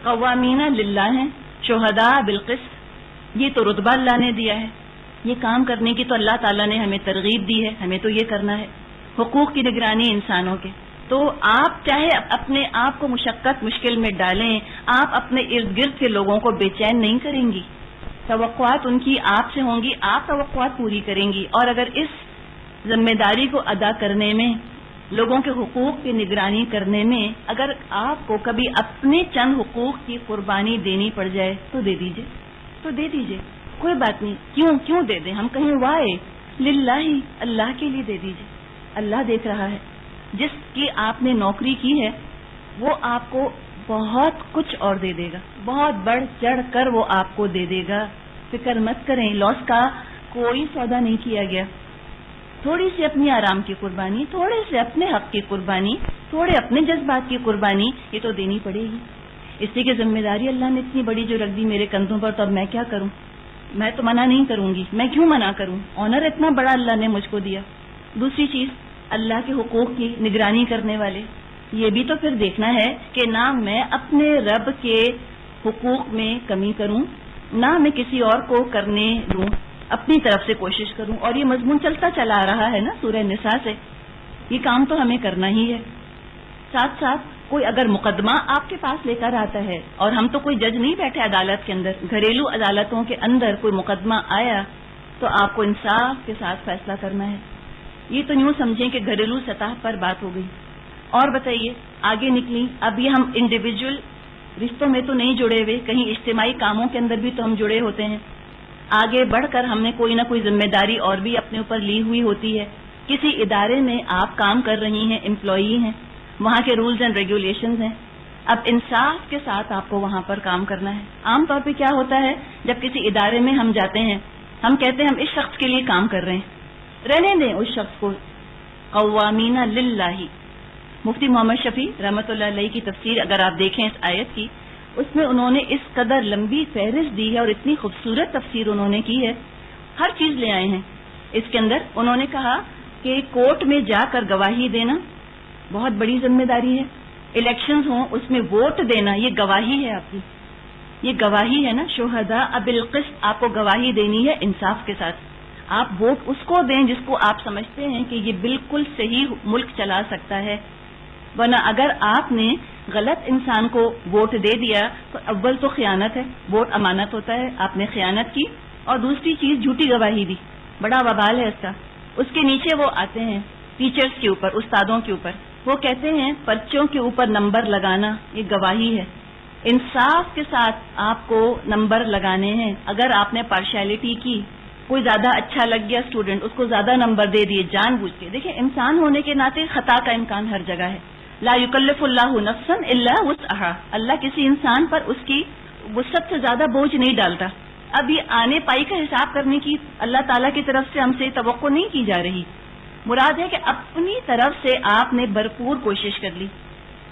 قوامین للہ ہیں، شہداء بالقسط. یہ تو رتبہ اللہ نے دیا ہے، یہ کام کرنے کی تو اللہ تعالیٰ نے ہمیں ترغیب دی ہے، ہمیں تو یہ کرنا ہے، حقوق کی نگرانی انسانوں کے. تو آپ چاہے اپنے آپ کو مشقت مشکل میں ڈالیں، آپ اپنے ارد گرد کے لوگوں کو بے چین نہیں کریں گی. توقعات ان کی آپ سے ہوں گی، آپ توقعات پوری کریں گی. اور اگر اس ذمہ داری کو ادا کرنے میں، لوگوں کے حقوق کی نگرانی کرنے میں اگر آپ کو کبھی اپنے چند حقوق کی قربانی دینی پڑ جائے تو دے دیجئے، تو دے دیجئے، کوئی بات نہیں. کیوں دے دیں؟ ہم کہیں وائے للہ، اللہ کے لیے دے دیجئے. اللہ دیکھ رہا ہے، جس کی آپ نے نوکری کی ہے وہ آپ کو بہت کچھ اور دے دے گا، بہت بڑھ چڑھ کر وہ آپ کو دے دے گا. فکر مت کریں، لاس کا کوئی سودا نہیں کیا گیا. تھوڑی سی اپنی آرام کی قربانی، تھوڑے سے اپنے حق کی قربانی، تھوڑے اپنے جذبات کی قربانی یہ تو دینی پڑے گی. اس لیے کہ ذمہ داری اللہ نے اتنی بڑی جو رکھ دی میرے کندھوں پر، تو اب میں کیا کروں؟ میں تو منع نہیں کروں گی، میں کیوں منع کروں؟ آنر اتنا بڑا اللہ نے مجھ کو دیا. دوسری چیز، اللہ کے حقوق کی نگرانی کرنے والے، یہ بھی تو پھر دیکھنا ہے کہ نہ میں اپنے رب کے حقوق میں کمی کروں، نہ میں کسی اور کو کرنے دوں، اپنی طرف سے کوشش کروں. اور یہ مضمون چلتا چلا آ رہا ہے نا سورہ نساء سے، یہ کام تو ہمیں کرنا ہی ہے. ساتھ ساتھ کوئی اگر مقدمہ آپ کے پاس لے کر آتا ہے، اور ہم تو کوئی جج نہیں بیٹھے عدالت کے اندر، گھریلو عدالتوں کے اندر کوئی مقدمہ آیا تو آپ کو انصاف کے ساتھ فیصلہ کرنا ہے. یہ تو یوں سمجھیں کہ گھریلو سطح پر بات ہو گئی. اور بتائیے آگے نکلی، اب یہ ہم انڈیویجول رشتوں میں تو نہیں جڑے ہوئے، کہیں اجتماعی کاموں کے اندر بھی تو ہم جڑے ہوتے ہیں. آگے بڑھ کر ہم نے کوئی نہ کوئی ذمہ داری اور بھی اپنے اوپر لی ہوئی ہوتی ہے. کسی ادارے میں آپ کام کر رہی ہیں، امپلائی ہیں، وہاں کے رولز اینڈ ریگولیشنز ہیں. اب انصاف کے ساتھ آپ کو وہاں پر کام کرنا ہے. عام طور پہ کیا ہوتا ہے، جب کسی ادارے میں ہم جاتے ہیں، ہم کہتے ہیں ہم اس شخص کے لیے کام کر رہے ہیں، رہنے دیں اس شخص کو. قوامین للہ، مفتی محمد شفیع رحمۃ اللہ علیہ کی تفسیر اگر آپ دیکھیں اس آیت کی، اس میں انہوں نے اس قدر لمبی فہرست دی ہے اور اتنی خوبصورت تفسیر انہوں نے کی ہے، ہر چیز لے آئے ہیں اس کے اندر. انہوں نے کہا کہ کورٹ میں جا کر گواہی دینا بہت بڑی ذمہ داری ہے. الیکشنز ہوں اس میں ووٹ دینا، یہ گواہی ہے آپ کی، یہ گواہی ہے نا. شہداء بالقسط، آپ کو گواہی دینی ہے انصاف کے ساتھ. آپ ووٹ اس کو دیں جس کو آپ سمجھتے ہیں کہ یہ بالکل صحیح ملک چلا سکتا ہے. ورنہ اگر آپ نے غلط انسان کو ووٹ دے دیا تو اول تو خیانت ہے، ووٹ امانت ہوتا ہے، آپ نے خیانت کی. اور دوسری چیز جھوٹی گواہی دی، بڑا وبال ہے اس کا. اس کے نیچے وہ آتے ہیں ٹیچرز کے اوپر، استادوں کے اوپر، وہ کہتے ہیں پرچوں کے اوپر نمبر لگانا یہ گواہی ہے. انصاف کے ساتھ آپ کو نمبر لگانے ہیں. اگر آپ نے پارشیلٹی کی، کوئی زیادہ اچھا لگ گیا اسٹوڈنٹ، اس کو زیادہ نمبر دے دیے جان بوجھ کے. دیکھیں انسان ہونے کے ناطے خطا کا امکان ہر جگہ ہے. لا یکلف اللہ نفسا الا وسعها، اللہ کسی انسان پر اس کی وسعت سے زیادہ بوجھ نہیں ڈالتا. اب یہ آنے پائی کا حساب کرنے کی اللہ تعالیٰ کی طرف سے ہم سے توقع نہیں کی جا رہی. مراد ہے کہ اپنی طرف سے آپ نے بھرپور کوشش کر لی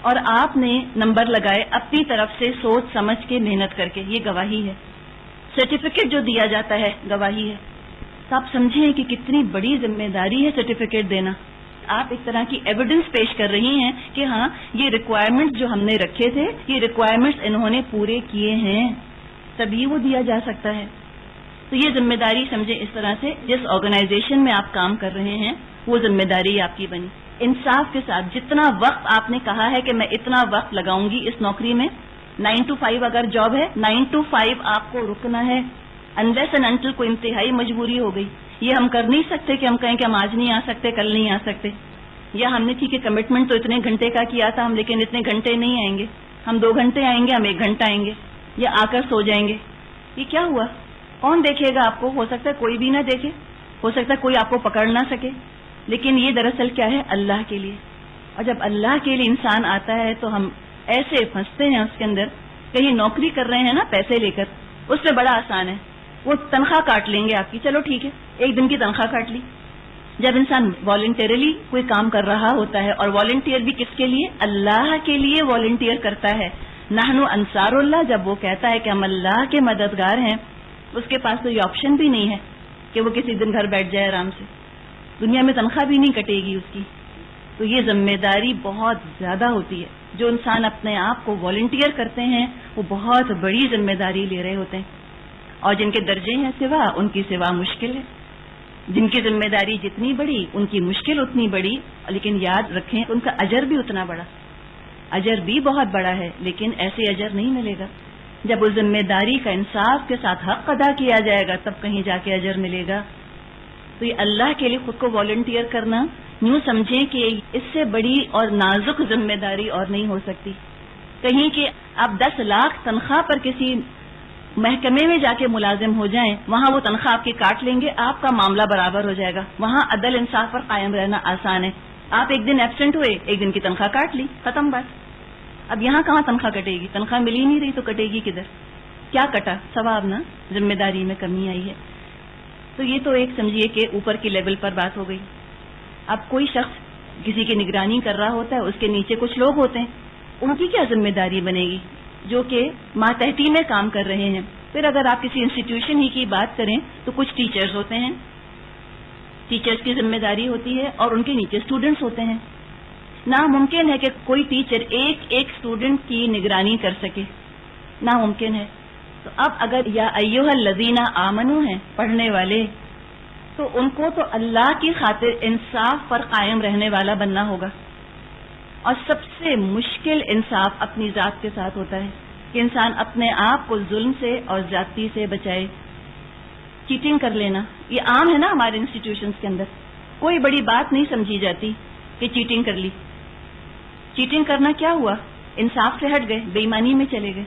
اور آپ نے نمبر لگائے اپنی طرف سے سوچ سمجھ کے محنت کر کے، یہ گواہی ہے. سرٹیفکیٹ جو دیا جاتا ہے گواہی ہے. تو آپ سمجھیں کہ کتنی بڑی ذمہ داری ہے سرٹیفکیٹ دینا. آپ ایک طرح کی ایویڈنس پیش کر رہی ہیں کہ ہاں یہ ریکوائرمنٹس جو ہم نے رکھے تھے یہ ریکوائرمنٹس انہوں نے پورے کیے ہیں، تبھی وہ دیا جا سکتا ہے۔ تو یہ ذمہ داری سمجھیں اس طرح سے، جس آرگنائزیشن میں آپ کام کر رہے ہیں وہ ذمہ داری آپ کی بنی۔ انصاف کے ساتھ جتنا وقت آپ نے کہا ہے کہ میں اتنا وقت لگاؤں گی اس نوکری میں، 9 to 5 اگر جاب ہے 9 to 5 آپ کو رکنا ہے، انلیس اینڈ انٹل کوئی انتہائی مجبوری ہو گئی۔ یہ ہم کر نہیں سکتے کہ ہم کہیں کہ ہم آج نہیں آ سکتے، کل نہیں آ سکتے، یا ہم نے ٹھیک ہے کمٹمنٹ تو اتنے گھنٹے کا کیا تھا ہم، لیکن اتنے گھنٹے نہیں آئیں گے، ہم 2 گھنٹے آئیں گے، ہم 1 گھنٹہ آئیں گے، یا آ کر سو جائیں گے۔ یہ کیا ہوا؟ کون دیکھے گا آپ کو؟ ہو سکتا ہے کوئی بھی نہ دیکھے، ہو سکتا ہے کوئی آپ کو پکڑ نہ سکے، لیکن یہ دراصل کیا ہے؟ اللہ کے لیے۔ اور جب اللہ کے لیے انسان آتا ہے تو ہم ایسے پھنستے ہیں اس کے اندر۔ کہیں نوکری کر رہے ہیں نا پیسے لے کر، اس سے بڑا آسان ہے، وہ تنخواہ کاٹ لیں گے آپ کی، چلو ٹھیک ہے 1 دن کی تنخواہ کاٹ لی۔ جب انسان والنٹیرلی کوئی کام کر رہا ہوتا ہے، اور والنٹیئر بھی کس کے لیے؟ اللہ کے لیے والنٹیئر کرتا ہے۔ نحن انصار اللہ، جب وہ کہتا ہے کہ ہم اللہ کے مددگار ہیں، اس کے پاس تو یہ آپشن بھی نہیں ہے کہ وہ کسی دن گھر بیٹھ جائے آرام سے، دنیا میں تنخواہ بھی نہیں کٹے گی اس کی۔ تو یہ ذمہ داری بہت زیادہ ہوتی ہے۔ جو انسان اپنے آپ کو والنٹیئر کرتے ہیں وہ بہت بڑی ذمہ داری لے رہے ہوتے ہیں، اور جن کے درجے ہیں سوا، ان کی سوا مشکل ہے۔ جن کی ذمہ داری جتنی بڑی ان کی مشکل اتنی بڑی، لیکن یاد رکھیں ان کا اجر بھی اتنا بڑا، اجر بھی بہت بڑا ہے، لیکن ایسے اجر نہیں ملے گا۔ جب اس ذمہ داری کا انصاف کے ساتھ حق ادا کیا جائے گا تب کہیں جا کے اجر ملے گا۔ تو یہ اللہ کے لیے خود کو والنٹیئر کرنا، یوں سمجھیں کہ اس سے بڑی اور نازک ذمہ داری اور نہیں ہو سکتی۔ کہیں کہ آپ 10 لاکھ تنخواہ پر کسی محکمے میں جا کے ملازم ہو جائیں، وہاں وہ تنخواہ آپ کی کاٹ لیں گے، آپ کا معاملہ برابر ہو جائے گا۔ وہاں عدل انصاف پر قائم رہنا آسان ہے۔ آپ 1 دن ایبسنٹ ہوئے، 1 دن کی تنخواہ کاٹ لی، ختم بات۔ اب یہاں کہاں تنخواہ کٹے گی؟ تنخواہ مل ہی نہیں رہی تو کٹے گی کدھر؟ کیا کٹا؟ ثواب نا، ذمہ داری میں کمی آئی ہے۔ تو یہ تو ایک سمجھیے کہ اوپر کی لیول پر بات ہو گئی۔ اب کوئی شخص کسی کی نگرانی کر رہا ہوتا ہے، اس کے نیچے کچھ لوگ ہوتے ہیں، ان کی کیا ذمہ داری بنے گی جو کہ ماتحتی میں کام کر رہے ہیں؟ پھر اگر آپ کسی انسٹیٹیوشن ہی کی بات کریں تو کچھ ٹیچرز ہوتے ہیں، ٹیچرز کی ذمہ داری ہوتی ہے، اور ان کے نیچے اسٹوڈنٹس ہوتے ہیں۔ ناممکن ہے کہ کوئی ٹیچر ایک اسٹوڈنٹ کی نگرانی کر سکے، ناممکن ہے۔ تو اب اگر یا ایھا الذین آمنوا ہیں پڑھنے والے، تو ان کو تو اللہ کی خاطر انصاف پر قائم رہنے والا بننا ہوگا۔ اور سب سے مشکل انصاف اپنی ذات کے ساتھ ہوتا ہے کہ انسان اپنے آپ کو ظلم سے اور زیادتی سے بچائے۔ چیٹنگ کر لینا یہ عام ہے نا ہمارے انسٹیٹیوشنز کے اندر، کوئی بڑی بات نہیں سمجھی جاتی کہ چیٹنگ کر لی۔ چیٹنگ کرنا کیا ہوا؟ انصاف سے ہٹ گئے، بے ایمانی میں چلے گئے۔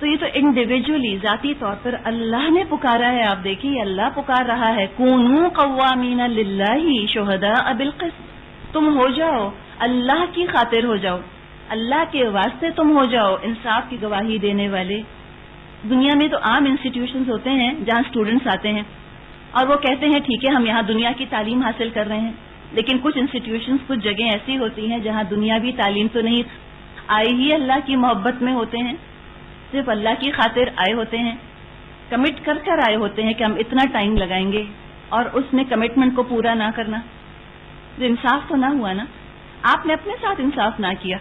تو یہ تو انڈیویجولی ذاتی طور پر اللہ نے پکارا ہے۔ آپ دیکھیے اللہ پکار رہا ہے، کونوا قوامین للہ شہداء بالقسط، تم ہو جاؤ اللہ کی خاطر، ہو جاؤ اللہ کے واسطے، تم ہو جاؤ انصاف کی گواہی دینے والے۔ دنیا میں تو عام انسٹیٹیوشنز ہوتے ہیں جہاں اسٹوڈنٹس آتے ہیں اور وہ کہتے ہیں ٹھیک ہے ہم یہاں دنیا کی تعلیم حاصل کر رہے ہیں، لیکن کچھ انسٹیٹیوشنز، کچھ جگہیں ایسی ہوتی ہیں جہاں دنیاوی تعلیم تو نہیں، آئے ہی اللہ کی محبت میں ہوتے ہیں، صرف اللہ کی خاطر آئے ہوتے ہیں، کمٹ کر کر آئے ہوتے ہیں کہ ہم اتنا ٹائم لگائیں گے، اور اس میں کمٹمنٹ کو پورا نہ کرنا، تو انصاف تو نہ ہوا نا۔ آپ نے اپنے ساتھ انصاف نہ کیا۔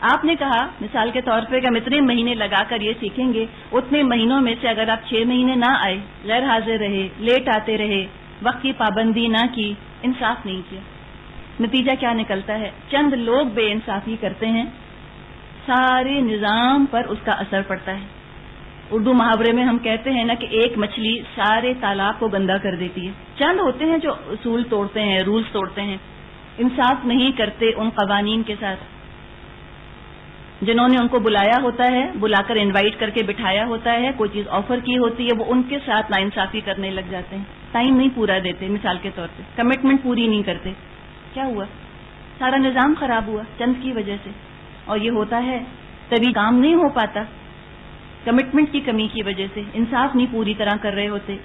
آپ نے کہا مثال کے طور پہ کہ ہم اتنے مہینے لگا کر یہ سیکھیں گے، اتنے مہینوں میں سے اگر آپ 6 مہینے نہ آئے، غیر حاضر رہے، لیٹ آتے رہے، وقت کی پابندی نہ کی، انصاف نہیں کیا، نتیجہ کیا نکلتا ہے؟ چند لوگ بے انصافی کرتے ہیں، سارے نظام پر اس کا اثر پڑتا ہے۔ اردو محاورے میں ہم کہتے ہیں نا کہ ایک مچھلی سارے تالاب کو گندا کر دیتی ہے۔ چند ہوتے ہیں جو اصول توڑتے ہیں، رولز توڑتے ہیں، انصاف نہیں کرتے ان قوانین کے ساتھ جنہوں نے ان کو بلایا ہوتا ہے، بلا کر انوائٹ کر کے بٹھایا ہوتا ہے، کوئی چیز آفر کی ہوتی ہے، وہ ان کے ساتھ ناانصافی کرنے لگ جاتے ہیں، ٹائم نہیں پورا دیتے، مثال کے طور پہ کمٹمنٹ پوری نہیں کرتے۔ کیا ہوا؟ سارا نظام خراب ہوا چند کی وجہ سے، اور یہ ہوتا ہے تبھی کام نہیں ہو پاتا، کمٹمنٹ کی کمی کی وجہ سے، انصاف نہیں پوری طرح کر رہے ہوتے،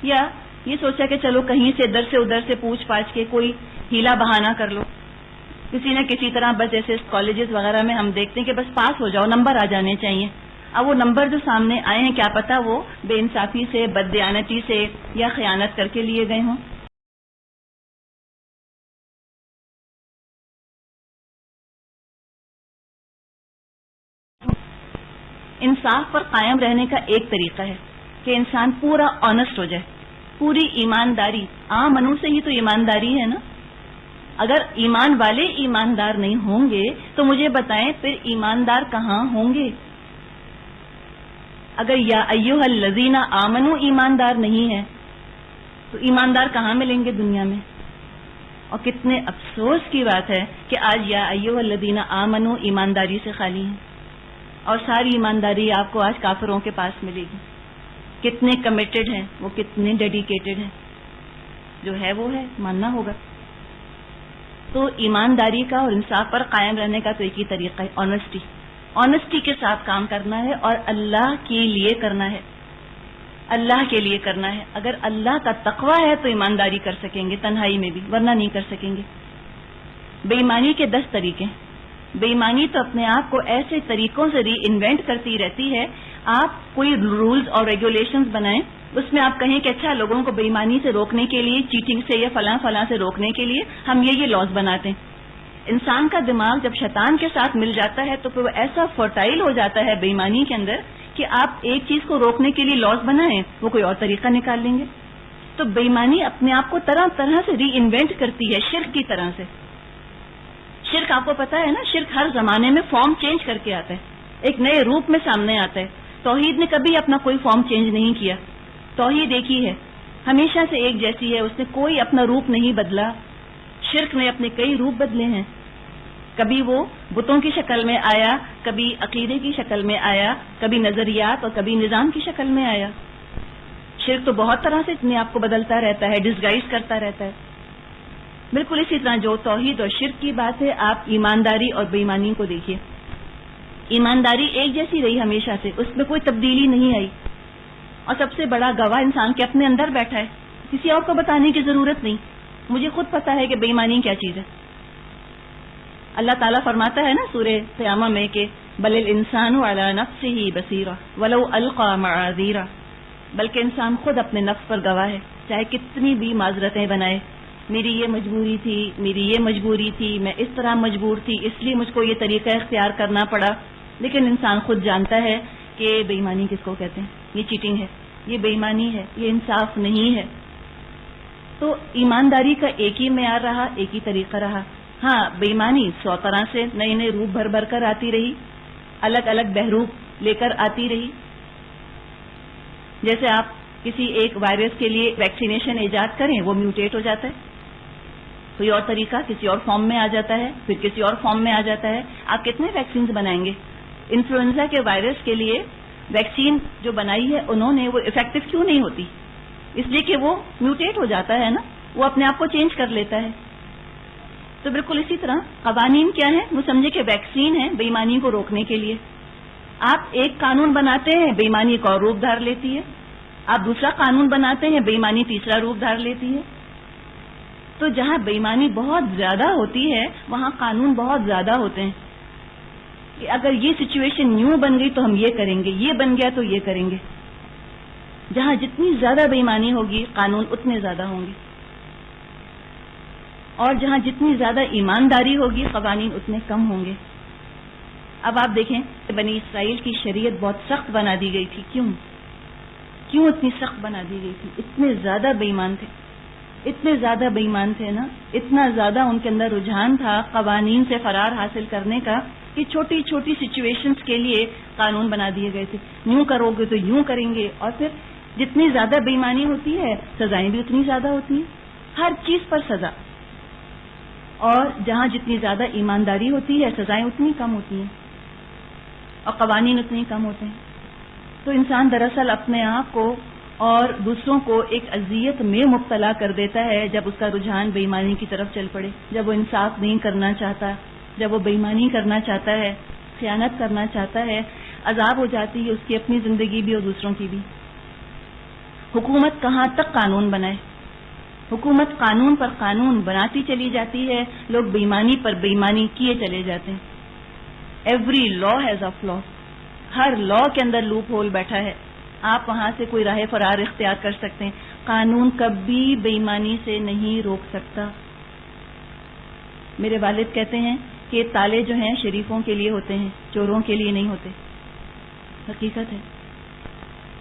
یا یہ سوچا کہ چلو کہیں سے ادھر سے ادھر سے پوچھ پاچھ کے کوئی ہیلا بہانہ کر لو، کسی نہ کسی طرح، بس جیسے کالجز وغیرہ میں ہم دیکھتے ہیں کہ بس پاس ہو جاؤ، نمبر آ جانے چاہیے۔ اب وہ نمبر جو سامنے آئے ہیں کیا پتا وہ بے انصافی سے، بددیانتی سے یا خیانت کر کے لیے گئے ہوں۔ انصاف پر قائم رہنے کا ایک طریقہ ہے کہ انسان پورا آنےسٹ ہو جائے، پوری ایمانداری. آمنو سے ہی تو ایمانداری ہے نا. اگر ایمان والے ایماندار نہیں ہوں گے تو مجھے بتائیں پھر ایماندار کہاں ہوں گے؟ اگر یا ایھا الذین آمنو ایماندار نہیں ہے تو ایماندار کہاں ملیں گے دنیا میں؟ اور کتنے افسوس کی بات ہے کہ آج یا ایھا الذین آمنو ایمانداری سے خالی ہیں، اور ساری ایمانداری آپ کو آج کافروں کے پاس ملے گی. کتنے کمیٹڈ ہیں وہ، کتنے ڈیڈیکیٹڈ ہیں. جو ہے وہ ہے، ماننا ہوگا. تو ایمانداری کا اور انصاف پر قائم رہنے کا تو ایک ہی طریقہ ہے، آنےسٹی. آنےسٹی کے ساتھ کام کرنا ہے اور اللہ کے لیے کرنا ہے، اللہ کے لیے کرنا ہے. اگر اللہ کا تقوی ہے تو ایمانداری کر سکیں گے تنہائی میں بھی، ورنہ نہیں کر سکیں گے. بے ایمانی کے 10 طریقے. بے ایمانی تو اپنے آپ کو ایسے طریقوں سے ری انوینٹ کرتی رہتی ہے. آپ کوئی رولز اور ریگولیشنز بنائیں، اس میں آپ کہیں کہ اچھا لوگوں کو بے ایمانی سے روکنے کے لیے، چیٹنگ سے یا فلاں فلاں سے روکنے کے لیے ہم یہ لاز بناتے ہیں. انسان کا دماغ جب شیطان کے ساتھ مل جاتا ہے تو پھر وہ ایسا فرٹائل ہو جاتا ہے بے ایمانی کے اندر کہ آپ ایک چیز کو روکنے کے لیے لاز بنائیں، وہ کوئی اور طریقہ نکال لیں گے. تو بے ایمانی اپنے آپ کو طرح طرح سے ری انوینٹ کرتی ہے، شرک کی طرح سے. شرک آپ کو پتا ہے نا، شرک ہر زمانے میں فارم چینج کر کے آتا ہے، ایک نئے روپ میں سامنے آتا ہے. توحید نے کبھی اپنا کوئی فارم چینج نہیں کیا. توحید ایک ہی ہے، ہمیشہ سے ایک جیسی ہے، اس نے کوئی اپنا روپ نہیں بدلا. شرک نے اپنے کئی روپ بدلے ہیں. کبھی وہ بتوں کی شکل میں آیا، کبھی عقیدے کی شکل میں آیا، کبھی نظریات اور کبھی نظام کی شکل میں آیا. شرک تو بہت طرح سے اپنے آپ کو بدلتا رہتا ہے، ڈسگائز کرتا رہتا ہے. بالکل اسی طرح جو توحید اور شرک کی بات ہے، آپ ایمانداری اور بے ایمانی کو دیکھیے. ایمانداری ایک جیسی رہی ہمیشہ سے، اس میں کوئی تبدیلی نہیں آئی. اور سب سے بڑا گواہ انسان کے اپنے اندر بیٹھا ہے، کسی اور کو بتانے کی ضرورت نہیں. مجھے خود پتا ہے کہ بے ایمانی کیا چیز ہے. اللہ تعالیٰ فرماتا ہے نا سورہ قیامہ میں کہ بل الانسان علی نفسہ بصیرہ ولو القی معاذیرہ، بلکہ انسان خود اپنے نفس پر گواہ ہے، چاہے کتنی بھی معذرتیں بنائے. میری یہ مجبوری تھی، میری یہ مجبوری تھی، میں اس طرح مجبور تھی، اس لیے مجھ کو یہ طریقہ اختیار کرنا پڑا. لیکن انسان خود جانتا ہے کہ بے ایمانی کس کو کہتے ہیں. یہ چیٹنگ ہے، یہ بے ایمانی ہے، یہ انصاف نہیں ہے. تو ایمانداری کا ایک ہی معیار رہا، ایک ہی طریقہ رہا. ہاں، بے ایمانی 100 طرح سے نئے نئے روپ بھر بھر کر آتی رہی، الگ الگ بحروپ لے کر آتی رہی. جیسے آپ کسی ایک وائرس کے لیے ویکسینیشن ایجاد کریں، وہ میوٹیٹ ہو جاتا ہے، کوئی اور طریقہ کسی اور فارم میں آ جاتا ہے، پھر کسی اور فارم میں آ جاتا ہے. آپ کتنے ویکسینز بنائیں گے؟ انفلوئنزا کے وائرس کے لیے ویکسین جو بنائی ہے انہوں نے، وہ افیکٹو کیوں نہیں ہوتی؟ اس لیے کہ وہ میوٹیٹ ہو جاتا ہے نا، وہ اپنے آپ کو چینج کر لیتا ہے. تو بالکل اسی طرح قوانین کیا ہیں؟ وہ سمجھے کہ ویکسین ہے بے ایمانی کو روکنے کے لیے. آپ ایک قانون بناتے ہیں، بے ایمانی ایک اور روپ دھار لیتی ہے. آپ دوسرا قانون بناتے ہیں، بے ایمانی تیسرا روپ دھار لیتی ہے. تو جہاں بے ایمانی بہت زیادہ ہوتی ہے وہاں قانون بہت زیادہ ہوتے ہیں کہ اگر یہ سچویشن یوں بن گئی تو ہم یہ کریں گے، یہ بن گیا تو یہ کریں گے. جہاں جتنی زیادہ بے ایمانی ہوگی قانون اتنے زیادہ ہوں گے، اور جہاں جتنی زیادہ ایمانداری ہوگی قوانین اتنے کم ہوں گے. اب آپ دیکھیں کہ بنی اسرائیل کی شریعت بہت سخت بنا دی گئی تھی. کیوں اتنی سخت بنا دی گئی تھی؟ اتنے زیادہ بے ایمان تھے، اتنے زیادہ بے ایمان تھے نا، اتنا زیادہ ان کے اندر رجحان تھا قوانین سے فرار حاصل کرنے کا کہ چھوٹی چھوٹی سچویشنز کے لیے قانون بنا دیے گئے تھے. یوں کرو گے تو یوں کریں گے. اور پھر جتنی زیادہ بے ایمانی ہوتی ہے سزائیں بھی اتنی زیادہ ہوتی ہیں، ہر چیز پر سزا. اور جہاں جتنی زیادہ ایمانداری ہوتی ہے سزائیں اتنی کم ہوتی ہیں اور قوانین اتنی کم ہوتے ہیں. تو انسان دراصل اپنے آپ کو اور دوسروں کو ایک اذیت میں مبتلا کر دیتا ہے جب اس کا رجحان بے ایمانی کی طرف چل پڑے، جب وہ انصاف نہیں کرنا چاہتا، جب وہ بے ایمانی کرنا چاہتا ہے، خیانت کرنا چاہتا ہے. عذاب ہو جاتی ہے اس کی اپنی زندگی بھی اور دوسروں کی بھی. حکومت کہاں تک قانون بنائے؟ حکومت قانون پر قانون بناتی چلی جاتی ہے، لوگ بے ایمانی پر بے ایمانی کیے چلے جاتے ہیں. ایوری لا ہیز اے فلا، ہر لا کے اندر لوپ ہول بیٹھا ہے. آپ وہاں سے کوئی راہ فرار اختیار کر سکتے ہیں، قانون کبھی بے ایمانی سے نہیں روک سکتا. میرے والد کہتے ہیں کہ تالے جو ہیں شریفوں کے لیے ہوتے ہیں، چوروں کے لیے نہیں ہوتے. حقیقت ہے.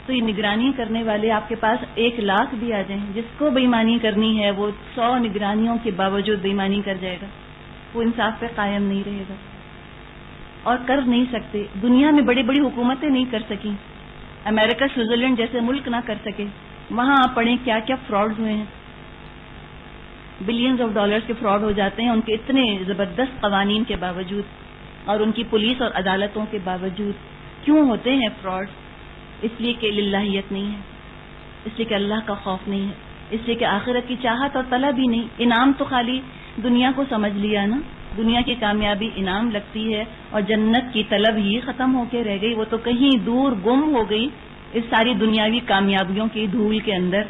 تو یہ نگرانی کرنے والے آپ کے پاس 1,00,000 بھی آ جائیں، جس کو بے ایمانی کرنی ہے وہ 100 نگرانیوں کے باوجود بے ایمانی کر جائے گا، وہ انصاف پہ قائم نہیں رہے گا. اور کر نہیں سکتے. دنیا میں بڑی بڑی حکومتیں نہیں کر سکیں. امریکہ سوئٹزرلینڈ جیسے ملک نہ کر سکے. وہاں آپ پڑھیں کیا کیا فراڈ ہوئے ہیں، بلینز آف ڈالرز کے فراڈ ہو جاتے ہیں ان کے اتنے زبردست قوانین کے باوجود اور ان کی پولیس اور عدالتوں کے باوجود. کیوں ہوتے ہیں فراڈ؟ اس لیے کہ للہیت نہیں ہے، اس لیے کہ اللہ کا خوف نہیں ہے، اس لیے کہ آخرت کی چاہت اور طلب ہی نہیں. انعام تو خالی دنیا کو سمجھ لیا نا، دنیا کی کامیابی انعام لگتی ہے اور جنت کی طلب ہی ختم ہو کے رہ گئی. وہ تو کہیں دور گم ہو گئی اس ساری دنیاوی کامیابیوں کی دھول کے اندر.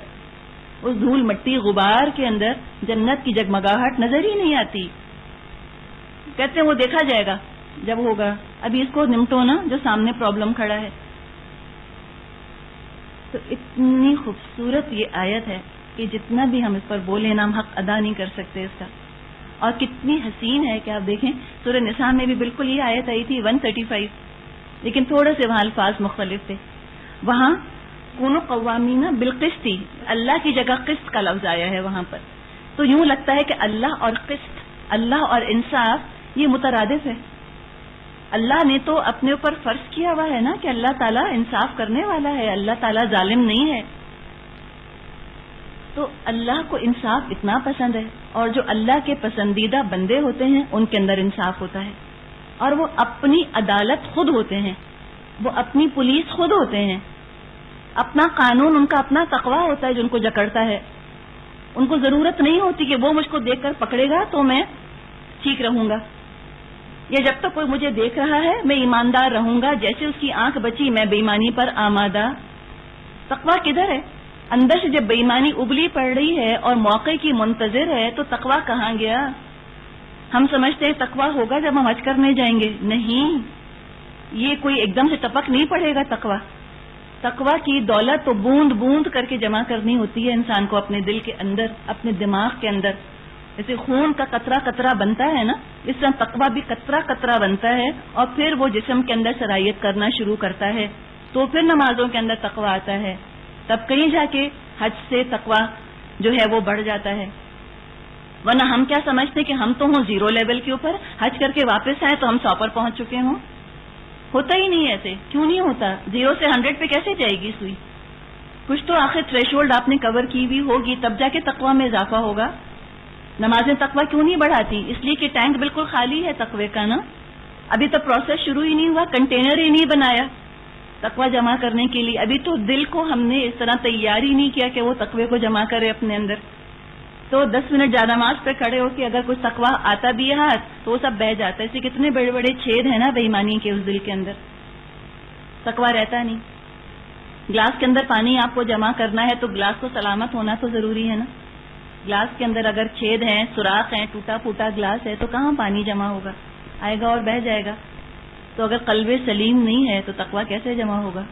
اس دھول مٹی غبار کے اندر جنت کی جگمگاہٹ نظر ہی نہیں آتی. کہتے ہیں وہ دیکھا جائے گا جب ہوگا، ابھی اس کو نمٹو نا جو سامنے پرابلم کھڑا ہے. تو اتنی خوبصورت یہ آیت ہے کہ جتنا بھی ہم اس پر بولیں نا ہم حق ادا نہیں کر سکتے اس کا. اور کتنی حسین ہے کہ آپ دیکھیں سورہ نساء میں بھی بالکل یہ آیت آئی تھی 135، لیکن تھوڑے سے وہاں الفاظ مختلف تھے. وہاں کونوا قوامین بالقسط تھی، اللہ کی جگہ قسط کا لفظ آیا ہے وہاں پر. تو یوں لگتا ہے کہ اللہ اور قسط، اللہ اور انصاف یہ مترادف ہے. اللہ نے تو اپنے اوپر فرض کیا ہوا ہے نا کہ اللہ تعالیٰ انصاف کرنے والا ہے، اللہ تعالیٰ ظالم نہیں ہے. تو اللہ کو انصاف اتنا پسند ہے، اور جو اللہ کے پسندیدہ بندے ہوتے ہیں ان کے اندر انصاف ہوتا ہے، اور وہ اپنی عدالت خود ہوتے ہیں، وہ اپنی پولیس خود ہوتے ہیں، اپنا قانون ان کا اپنا تقویٰ ہوتا ہے جو ان کو جکڑتا ہے. ان کو ضرورت نہیں ہوتی کہ وہ مجھ کو دیکھ کر پکڑے گا تو میں ٹھیک رہوں گا، یا جب تک کوئی مجھے دیکھ رہا ہے میں ایماندار رہوں گا. جیسے اس کی آنکھ بچی میں بے ایمانی پر آمادہ. تقویٰ کدھر ہے؟ اندر سے جب بے ایمانی ابلی پڑ رہی ہے اور موقع کی منتظر ہے تو تقویٰ کہاں گیا؟ ہم سمجھتے ہیں تقویٰ ہوگا جب ہم حج کرنے جائیں گے. نہیں، یہ کوئی ایک دم سے ٹپک نہیں پڑے گا. تقویٰ کی دولت تو بوند بوند کر کے جمع کرنی ہوتی ہے انسان کو اپنے دل کے اندر، اپنے دماغ کے اندر. جیسے خون کا قطرہ قطرہ بنتا ہے نا، اس طرح تقویٰ بھی قطرہ قطرہ بنتا ہے اور پھر وہ جسم کے اندر سرایت کرنا شروع کرتا ہے. تو پھر نمازوں کے اندر تقویٰ آتا ہے، تب کہیں جا کے حج سے تقویٰ جو ہے وہ بڑھ جاتا ہے. ورنہ ہم کیا سمجھتے کہ ہم تو ہوں 0 لیول کے اوپر، حج کر کے واپس آئے تو ہم 100 پر پہنچ چکے ہوں. ہوتا ہی نہیں ایسے. کیوں نہیں ہوتا؟ 0 سے 100 پہ کیسے جائے گی سوئی؟ کچھ تو آخر تھریش ہولڈ آپ نے کور کی بھی ہوگی، تب جا کے تقویٰ میں اضافہ ہوگا. نمازیں تقویٰ کیوں نہیں بڑھاتی؟ اس لیے کہ ٹینک بالکل خالی ہے تقوی کا نا. ابھی تو پروسیس شروع ہی نہیں ہوا، کنٹینر ہی نہیں بنایا تقویٰ جمع کرنے کے لیے. ابھی تو دل کو ہم نے اس طرح تیار ہی نہیں کیا کہ وہ تقوی کو جمع کرے اپنے اندر. تو 10 منٹ جا نماز پہ کھڑے ہو کے اگر کچھ تقویٰ آتا بھی ہے ہاتھ تو وہ سب بہہ جاتا ہے. اسے کتنے بڑے بڑے چھید ہیں نا بے ایمانی کے اس دل کے اندر، تقویٰ رہتا نہیں. گلاس کے اندر پانی آپ کو جمع کرنا ہے تو گلاس کو سلامت ہونا تو ضروری ہے نا. گلاس کے اندر اگر چھید ہیں، سوراخ ہیں، ٹوٹا پھوٹا گلاس ہے تو کہاں پانی جمع ہوگا؟ آئے گا اور بہہ جائے گا. تو اگر قلب سلیم نہیں ہے تو تقویٰ کیسے جمع ہوگا؟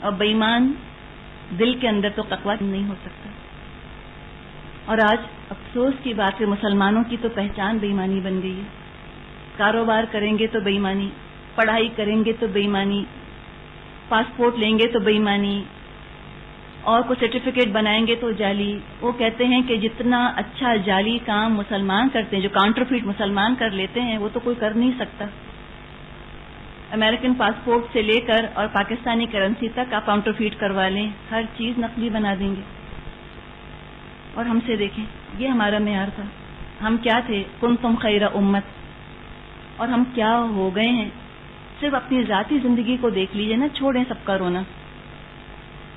اور بے ایمان دل کے اندر تو تقویٰ نہیں ہو سکتا. اور آج افسوس کی بات ہے مسلمانوں کی تو پہچان بے ایمانی بن گئی ہے. کاروبار کریں گے تو بے ایمانی، پڑھائی کریں گے تو بے ایمانی، پاسپورٹ لیں گے تو بے ایمانی، اور کوئی سرٹیفکیٹ بنائیں گے تو جعلی. وہ کہتے ہیں کہ جتنا اچھا جعلی کام مسلمان کرتے ہیں، جو کاؤنٹرفیٹ مسلمان کر لیتے ہیں، وہ تو کوئی کر نہیں سکتا. امریکن پاسپورٹ سے لے کر اور پاکستانی کرنسی تک آپ کاؤنٹرفیٹ کروا لیں، ہر چیز نقلی بنا دیں گے. اور ہم سے دیکھیں، یہ ہمارا معیار تھا. ہم کیا تھے؟ کنتم خیر امت. اور ہم کیا ہو گئے ہیں؟ صرف اپنی ذاتی زندگی کو دیکھ لیجئے نا، چھوڑیں سب کا رونا.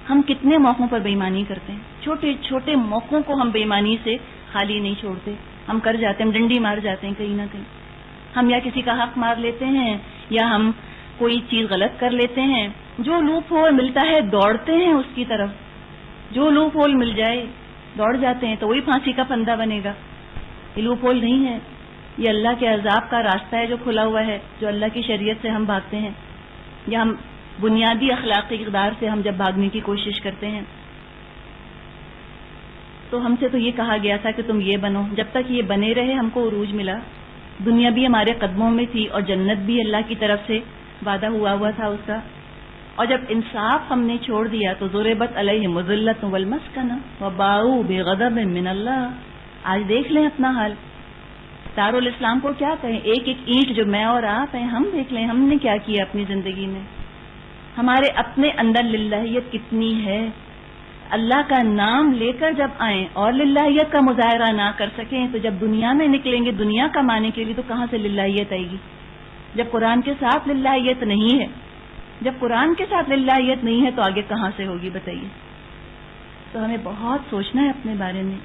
ہم کتنے موقعوں پر بے ایمانی کرتے ہیں، چھوٹے چھوٹے موقعوں کو ہم بے ایمانی سے خالی نہیں چھوڑتے. ہم کر جاتے ہیں، ہم ڈنڈی مار جاتے ہیں کہیں نہ کہیں. ہم یا کسی کا حق مار لیتے ہیں یا ہم کوئی چیز غلط کر لیتے ہیں. جو لوپ ہول ملتا ہے دوڑتے ہیں اس کی طرف. جو لوپ ہول مل جائے دوڑ جاتے ہیں. تو وہی پھانسی کا پھندا بنے گا. یہ لوپ ہول نہیں ہے، یہ اللہ کے عذاب کا راستہ ہے جو کھلا ہوا ہے، جو اللہ کی شریعت سے ہم بھاگتے ہیں، یا ہم بنیادی اخلاقی اقدار سے ہم جب بھاگنے کی کوشش کرتے ہیں. تو ہم سے تو یہ کہا گیا تھا کہ تم یہ بنو. جب تک یہ بنے رہے ہم کو عروج ملا. دنیا بھی ہمارے قدموں میں تھی اور جنت بھی اللہ کی طرف سے وعدہ ہوا تھا اس کا. اور جب انصاف ہم نے چھوڑ دیا تو ضربت علیہم الذلۃ والمسکنہ وباؤوا بغضب من اللہ. آج دیکھ لیں اپنا حال. دارالاسلام کو کیا کہیں؟ ایک ایک اینٹ جو میں اور آپ ہیں، ہم دیکھ لیں ہم نے کیا کیا اپنی زندگی میں. ہمارے اپنے اندر للہیت کتنی ہے. اللہ کا نام لے کر جب آئیں اور للہیت کا مظاہرہ نہ کر سکیں تو جب دنیا میں نکلیں گے دنیا کمانے کے لیے تو کہاں سے للہیت آئے گی؟ جب قرآن کے ساتھ للہیت نہیں ہے، جب قرآن کے ساتھ للہیت نہیں ہے تو آگے کہاں سے ہوگی بتائیے. تو ہمیں بہت سوچنا ہے اپنے بارے میں.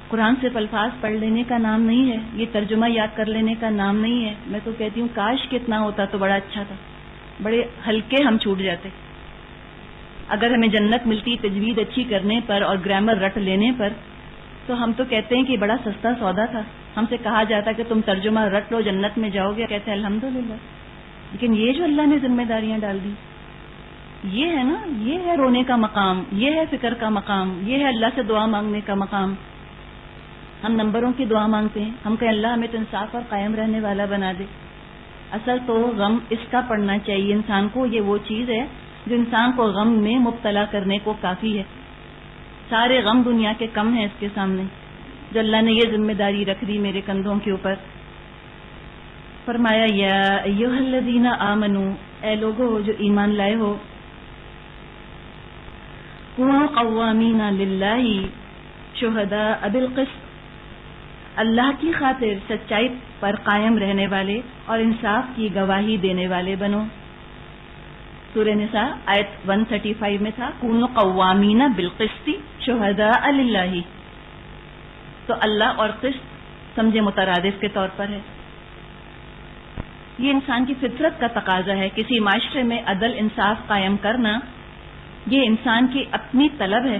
قرآن صرف الفاظ پڑھ لینے کا نام نہیں ہے، یہ ترجمہ یاد کر لینے کا نام نہیں ہے. میں تو کہتی ہوں کاش کتنا ہوتا تو بڑا اچھا تھا، بڑے ہلکے ہم چھوٹ جاتے. اگر ہمیں جنت ملتی تجوید اچھی کرنے پر اور گرامر رٹ لینے پر تو ہم تو کہتے ہیں کہ بڑا سستا سودا تھا. ہم سے کہا جاتا کہ تم ترجمہ رٹ لو جنت میں جاؤ گے، کہتے ہیں الحمدللہ. لیکن یہ جو اللہ نے ذمہ داریاں ڈال دی، یہ ہے نا، یہ ہے رونے کا مقام، یہ ہے فکر کا مقام، یہ ہے اللہ سے دعا مانگنے کا مقام. ہم نمبروں کی دعا مانگتے ہیں، ہم کہیں اللہ ہمیں تو انصاف اور قائم رہنے والا بنا دے. اصل تو غم اس کا پڑنا چاہیے انسان کو. یہ وہ چیز ہے جو انسان کو غم میں مبتلا کرنے کو کافی ہے. سارے غم دنیا کے کم ہیں اس کے سامنے جو اللہ نے یہ ذمہ داری رکھ دی میرے کندھوں کے اوپر. فرمایا یا ایھا الذین آمنو، اے لوگو جو ایمان لائے ہو، کونوا قوامین للہ شہداء بالقسط، اللہ کی خاطر سچائی پر قائم رہنے والے اور انصاف کی گواہی دینے والے بنو. سورہ نساء آیت 135 میں تھا کونوا قوامین بالقسط شہداء للہ. تو اللہ اور قسط سمجھے مترادف کے طور پر ہے. یہ انسان کی فطرت کا تقاضا ہے. کسی معاشرے میں عدل انصاف قائم کرنا یہ انسان کی اپنی طلب ہے.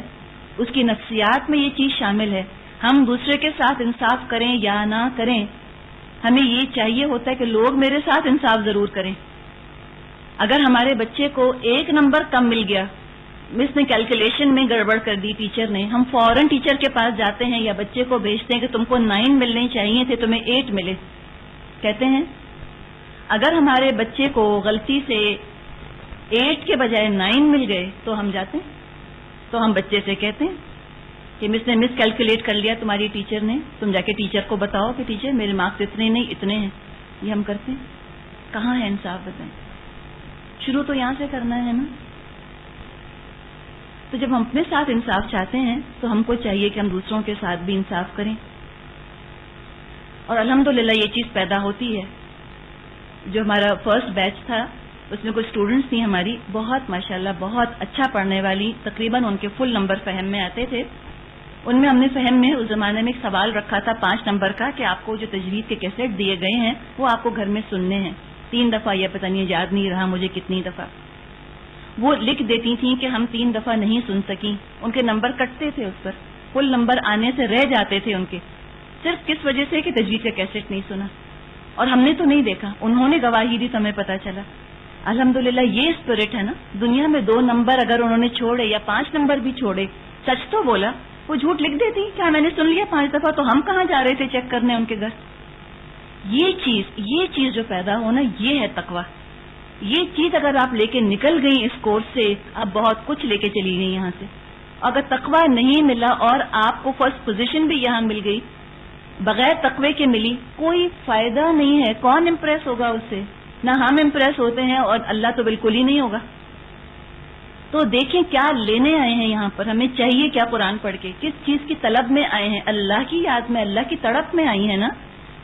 اس کی نفسیات میں یہ چیز شامل ہے. ہم دوسرے کے ساتھ انصاف کریں یا نہ کریں، ہمیں یہ چاہیے ہوتا ہے کہ لوگ میرے ساتھ انصاف ضرور کریں. اگر ہمارے بچے کو 1 نمبر کم مل گیا، مس نے کیلکولیشن میں گڑبڑ کر دی ٹیچر نے، ہم فوراً ٹیچر کے پاس جاتے ہیں یا بچے کو بھیجتے ہیں کہ تم کو 9 ملنے چاہیے تھے، تمہیں 8 ملے. کہتے ہیں اگر ہمارے بچے کو غلطی سے 8 کے بجائے 9 مل گئے تو ہم جاتے ہیں، تو ہم بچے سے کہتے ہیں کہ مس نے مس کیلکولیٹ کر لیا تمہاری ٹیچر نے، تم جا کے ٹیچر کو بتاؤ کہ ٹیچر میرے مارکس اتنے نہیں اتنے ہیں. یہ ہم کرتے ہیں. کہاں ہے انصاف بتائیں؟ شروع تو یہاں سے کرنا ہے نا. تو جب ہم اپنے ساتھ انصاف چاہتے ہیں تو ہم کو چاہیے کہ ہم دوسروں کے ساتھ بھی انصاف کریں. اور الحمدللہ یہ چیز پیدا ہوتی ہے. جو ہمارا فرسٹ بیچ تھا اس میں کچھ اسٹوڈنٹس تھیں ہماری بہت ماشاءاللہ بہت اچھا پڑھنے والی، تقریباً ان کے فل نمبر فہم میں آتے تھے. ان میں ہم نے فہم میں اس زمانے میں ایک سوال رکھا تھا 5 نمبر کا کہ آپ کو جو تجوید کے کیسٹ دیے گئے ہیں وہ آپ کو گھر میں سننے ہیں 3 دفعہ، یا پتہ نہیں یاد نہیں رہا مجھے کتنی دفعہ. وہ لکھ دیتی تھیں کہ ہم 3 دفعہ نہیں سن سکیں. ان کے نمبر کٹتے تھے، اس پر فل نمبر آنے سے رہ جاتے تھے ان کے، صرف کس وجہ سے کہ تجوید کا کیسٹ نہیں سنا. اور ہم نے تو نہیں دیکھا، انہوں نے گواہی دی تو ہمیں پتہ چلا. الحمدللہ یہ اسپرٹ ہے نا. دنیا میں 2 نمبر اگر انہوں نے چھوڑے یا 5 نمبر بھی چھوڑے، سچ تو بولا، وہ جھوٹ لکھ دیتی کیا میں نے سن لیا 5 دفعہ، تو ہم کہاں جا رہے تھے چیک کرنے ان کے گھر. یہ چیز جو پیدا ہونا یہ ہے تقویٰ. یہ چیز اگر آپ لے کے نکل گئی اس کورس سے، آپ بہت کچھ لے کے چلی گئی یہاں سے. اگر تقویٰ نہیں ملا اور آپ کو فرسٹ پوزیشن بھی یہاں مل گئی بغیر تقوی کے ملی، کوئی فائدہ نہیں ہے. کون امپریس ہوگا اس سے؟ نہ ہم امپریس ہوتے ہیں اور اللہ تو بالکل ہی نہیں ہوگا. تو دیکھیں کیا لینے آئے ہیں یہاں پر. ہمیں چاہیے کیا قرآن پڑھ کے، کس چیز کی طلب میں آئے ہیں؟ اللہ کی یاد میں، اللہ کی تڑپ میں آئی ہیں نا.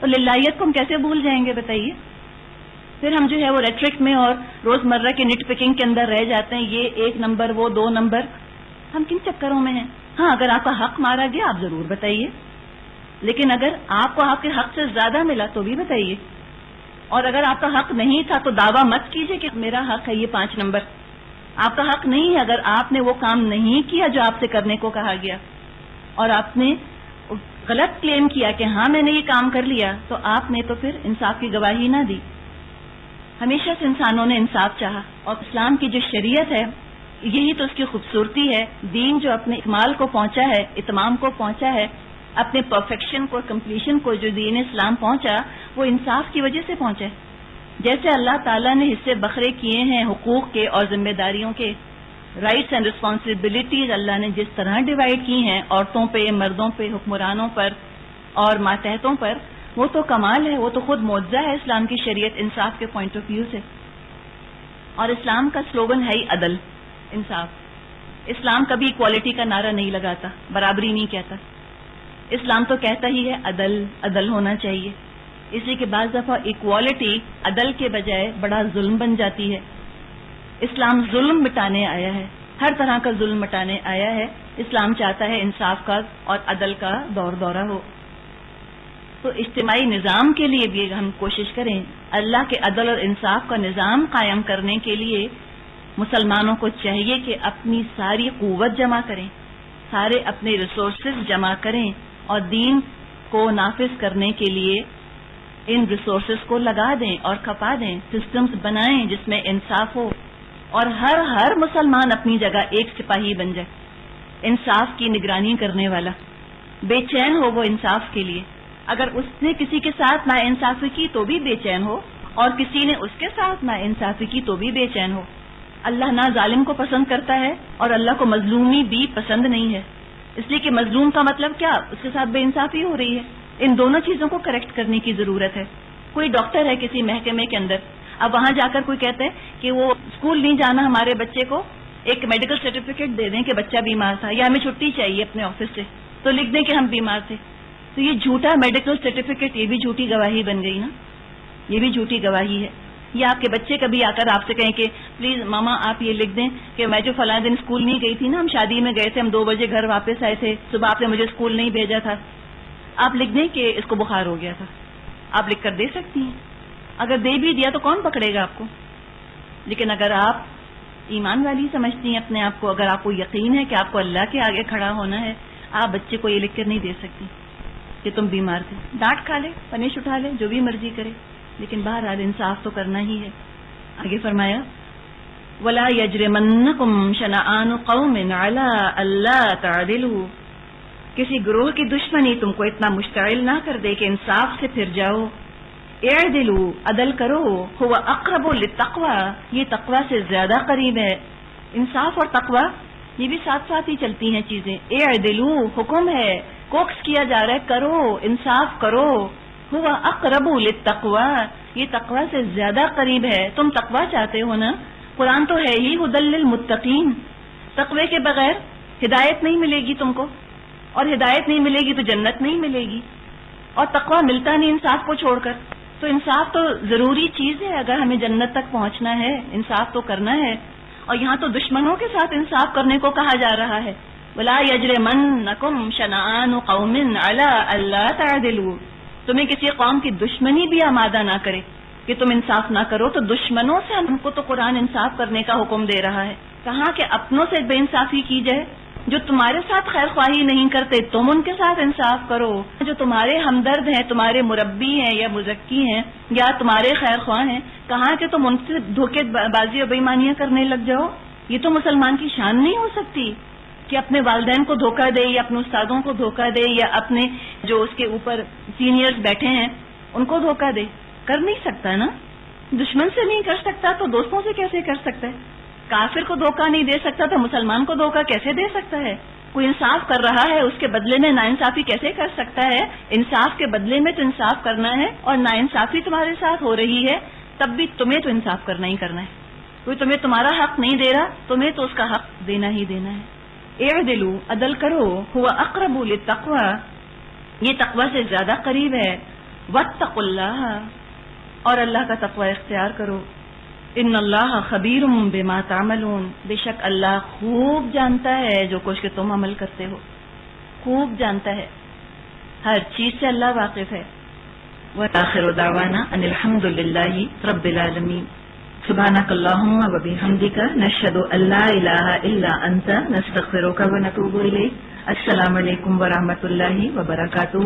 تو للہیت کو ہم کیسے بھول جائیں گے بتائیے؟ پھر ہم جو ہے وہ ریٹرک میں اور روزمرہ کے نٹ پکنگ کے اندر رہ جاتے ہیں. یہ 1 نمبر، وہ 2 نمبر. ہم کن چکروں میں ہیں؟ ہاں اگر آپ کا حق مارا گیا آپ ضرور بتائیے، لیکن اگر آپ کو آپ کے حق سے زیادہ ملا تو بھی بتائیے. اور اگر آپ کا حق نہیں تھا تو دعویٰ مت کیجیے کہ میرا حق ہے یہ 5 نمبر. آپ کا حق نہیں ہے اگر آپ نے وہ کام نہیں کیا جو آپ سے کرنے کو کہا گیا اور آپ نے غلط کلیم کیا کہ ہاں میں نے یہ کام کر لیا، تو آپ نے تو پھر انصاف کی گواہی نہ دی. ہمیشہ سے انسانوں نے انصاف چاہا، اور اسلام کی جو شریعت ہے یہی تو اس کی خوبصورتی ہے. دین جو اپنے اکمال کو پہنچا ہے، اتمام کو پہنچا ہے، اپنے پرفیکشن کو، کمپلیشن کو جو دین اسلام پہنچا وہ انصاف کی وجہ سے پہنچا ہے. جیسے اللہ تعالیٰ نے حصے بکھرے کیے ہیں حقوق کے اور ذمہ داریوں کے، رائٹس اینڈ رسپانسبلٹیز اللہ نے جس طرح ڈیوائڈ کی ہیں عورتوں پہ، مردوں پہ، حکمرانوں پر اور ماتحتوں پر، وہ تو کمال ہے، وہ تو خود معجزہ ہے اسلام کی شریعت انصاف کے پوائنٹ آف ویو سے۔ اور اسلام کا سلوگن ہے ہی عدل، انصاف۔ اسلام کبھی اکوالٹی کا نعرہ نہیں لگاتا، برابری نہیں کہتا، اسلام تو کہتا ہی ہے عدل، عدل ہونا چاہیے۔ اس لیے کہ بعض دفعہ اکوالٹی عدل کے بجائے بڑا ظلم بن جاتی ہے۔ اسلام ظلم مٹانے آیا ہے، ہر طرح کا ظلم مٹانے آیا ہے۔ اسلام چاہتا ہے انصاف کا اور عدل کا دور دورہ ہو۔ تو اجتماعی نظام کے لیے بھی ہم کوشش کریں، اللہ کے عدل اور انصاف کا نظام قائم کرنے کے لیے مسلمانوں کو چاہیے کہ اپنی ساری قوت جمع کریں، سارے اپنے ریسورسز جمع کریں اور دین کو نافذ کرنے کے لیے ان ریسورسز کو لگا دیں اور کھپا دیں، سسٹمز بنائیں جس میں انصاف ہو، اور ہر مسلمان اپنی جگہ ایک سپاہی بن جائے، انصاف کی نگرانی کرنے والا، بے چین ہو وہ انصاف کے لیے۔ اگر اس نے کسی کے ساتھ ناانصافی کی تو بھی بے چین ہو، اور کسی نے اس کے ساتھ ناانصافی کی تو بھی بے چین ہو۔ اللہ نہ ظالم کو پسند کرتا ہے اور اللہ کو مظلومی بھی پسند نہیں ہے، اس لیے کہ مظلوم کا مطلب کیا، اس کے ساتھ بے انصافی ہو رہی ہے۔ ان دونوں چیزوں کو کریکٹ کرنے کی ضرورت ہے۔ کوئی ڈاکٹر ہے کسی محکمے کے اندر، اب وہاں جا کر کوئی کہتے ہیں کہ وہ اسکول نہیں جانا، ہمارے بچے کو ایک میڈیکل سرٹیفکیٹ دے دیں کہ بچہ بیمار تھا یا ہمیں چھٹی چاہیے اپنے آفس سے، تو لکھ دیں کہ ہم بیمار تھے، تو یہ جھوٹا میڈیکل سرٹیفکیٹ، یہ بھی جھوٹی گواہی بن گئی نا، یہ بھی جھوٹی گواہی ہے۔ یا آپ کے بچے کبھی آ کر آپ سے کہیں کہ پلیز ماما آپ یہ لکھ دیں کہ میں جو فلاں دن اسکول نہیں گئی تھی نا، ہم شادی میں گئے تھے، ہم 2 بجے گھر واپس آئے تھے، صبح آپ نے مجھے اسکول نہیں بھیجا تھا، آپ لکھ دیں کہ اس کو بخار ہو گیا تھا۔ آپ لکھ کر دے سکتی ہیں، اگر دے بھی دیا تو کون پکڑے گا آپ کو؟ لیکن اگر آپ ایمان والی سمجھتی ہیں اپنے آپ کو، اگر آپ کو یقین ہے کہ آپ کو اللہ کے آگے کھڑا ہونا ہے، آپ بچے کو یہ لکھ کر نہیں دے سکتی کہ تم بیمار تھے۔ ڈانٹ کھا لے، پنش اٹھا لے، جو بھی مرضی کرے، لیکن بہرحال انصاف تو کرنا ہی ہے۔ آگے فرمایا وَلَا يَجْرِمَنَّكُمْ شَنَآنُ قَوْمٍ عَلَىٰ أَلَّا تَعْدِلُوا، کسی گروہ کی دشمنی تم کو اتنا مشتعل نہ کر دے کہ انصاف سے پھر جاؤ۔ اعدلوا، عدل کرو، هو اقرب للتقوى، یہ تقوی سے زیادہ قریب ہے۔ انصاف اور تقوی یہ بھی ساتھ ساتھ ہی چلتی ہیں چیزیں۔ اعدلوا حکم ہے، کوکس کیا جا رہا ہے، کرو، انصاف کرو۔ هو اقرب للتقوى، یہ تقوی سے زیادہ قریب ہے۔ تم تقوی چاہتے ہو نا، قرآن تو ہے ہی هدى للمتقین، تقوی کے بغیر ہدایت نہیں ملے گی تم کو، اور ہدایت نہیں ملے گی تو جنت نہیں ملے گی، اور تقوی ملتا نہیں انصاف کو چھوڑ کر۔ تو انصاف تو ضروری چیز ہے، اگر ہمیں جنت تک پہنچنا ہے انصاف تو کرنا ہے۔ اور یہاں تو دشمنوں کے ساتھ انصاف کرنے کو کہا جا رہا ہے، وَلَا يَجْرِمَنَّكُمْ شَنَآنُ قَوْمٍ عَلَىٰ أَلَّا تَعْدِلُوا، تمہیں کسی قوم کی دشمنی بھی آمادہ نہ کرے کہ تم انصاف نہ کرو۔ تو دشمنوں سے ہم کو تو قرآن انصاف کرنے کا حکم دے رہا ہے، کہاں کہ اپنوں سے بے انصافی کی جائے، جو تمہارے ساتھ خیر خواہی نہیں کرتے تم ان کے ساتھ انصاف کرو، جو تمہارے ہمدرد ہیں، تمہارے مربی ہیں یا مزکی ہیں یا تمہارے خیر خواہ ہیں، کہاں کہ تم ان سے دھوکے بازی اور بےایمانیاں کرنے لگ جاؤ۔ یہ تو مسلمان کی شان نہیں ہو سکتی کہ اپنے والدین کو دھوکہ دے یا اپنے استادوں کو دھوکہ دے یا اپنے جو اس کے اوپر سینئرز بیٹھے ہیں ان کو دھوکہ دے۔ کر نہیں سکتا نا، دشمن سے نہیں کر سکتا تو دوستوں سے کیسے کر سکتا ہے؟ کافر کو دھوکہ نہیں دے سکتا تو مسلمان کو دھوکہ کیسے دے سکتا ہے؟ کوئی انصاف کر رہا ہے اس کے بدلے میں ناانصافی کیسے کر سکتا ہے؟ انصاف کے بدلے میں تو انصاف کرنا ہے، اور ناانصافی تمہارے ساتھ ہو رہی ہے تب بھی تمہیں تو انصاف کرنا ہی کرنا ہے۔ کوئی تمہیں تمہارا حق نہیں دے رہا، تمہیں تو اس کا حق دینا ہی دینا ہے۔ اعدلوا، عدل کرو، هو اقرب للتقوى، یہ تقوی سے زیادہ قریب ہے۔ واتقوا اللہ، اور اللہ کا تقوی اختیار کرو۔ ان اللہ خبیر بما تعملون، بے شک اللہ خوب جانتا ہے جو کچھ کہ تم عمل کرتے ہو، خوب جانتا ہے، ہر چیز سے اللہ واقف ہے۔ وآخر دعوانا ان الحمد للہ رب العالمین۔ سبحانک اللہم وبحمدک، نشہد ان لا الہ الا انت، نستغفرک ونتوب الیک۔ السلام علیکم ورحمۃ اللہ وبرکاتہ۔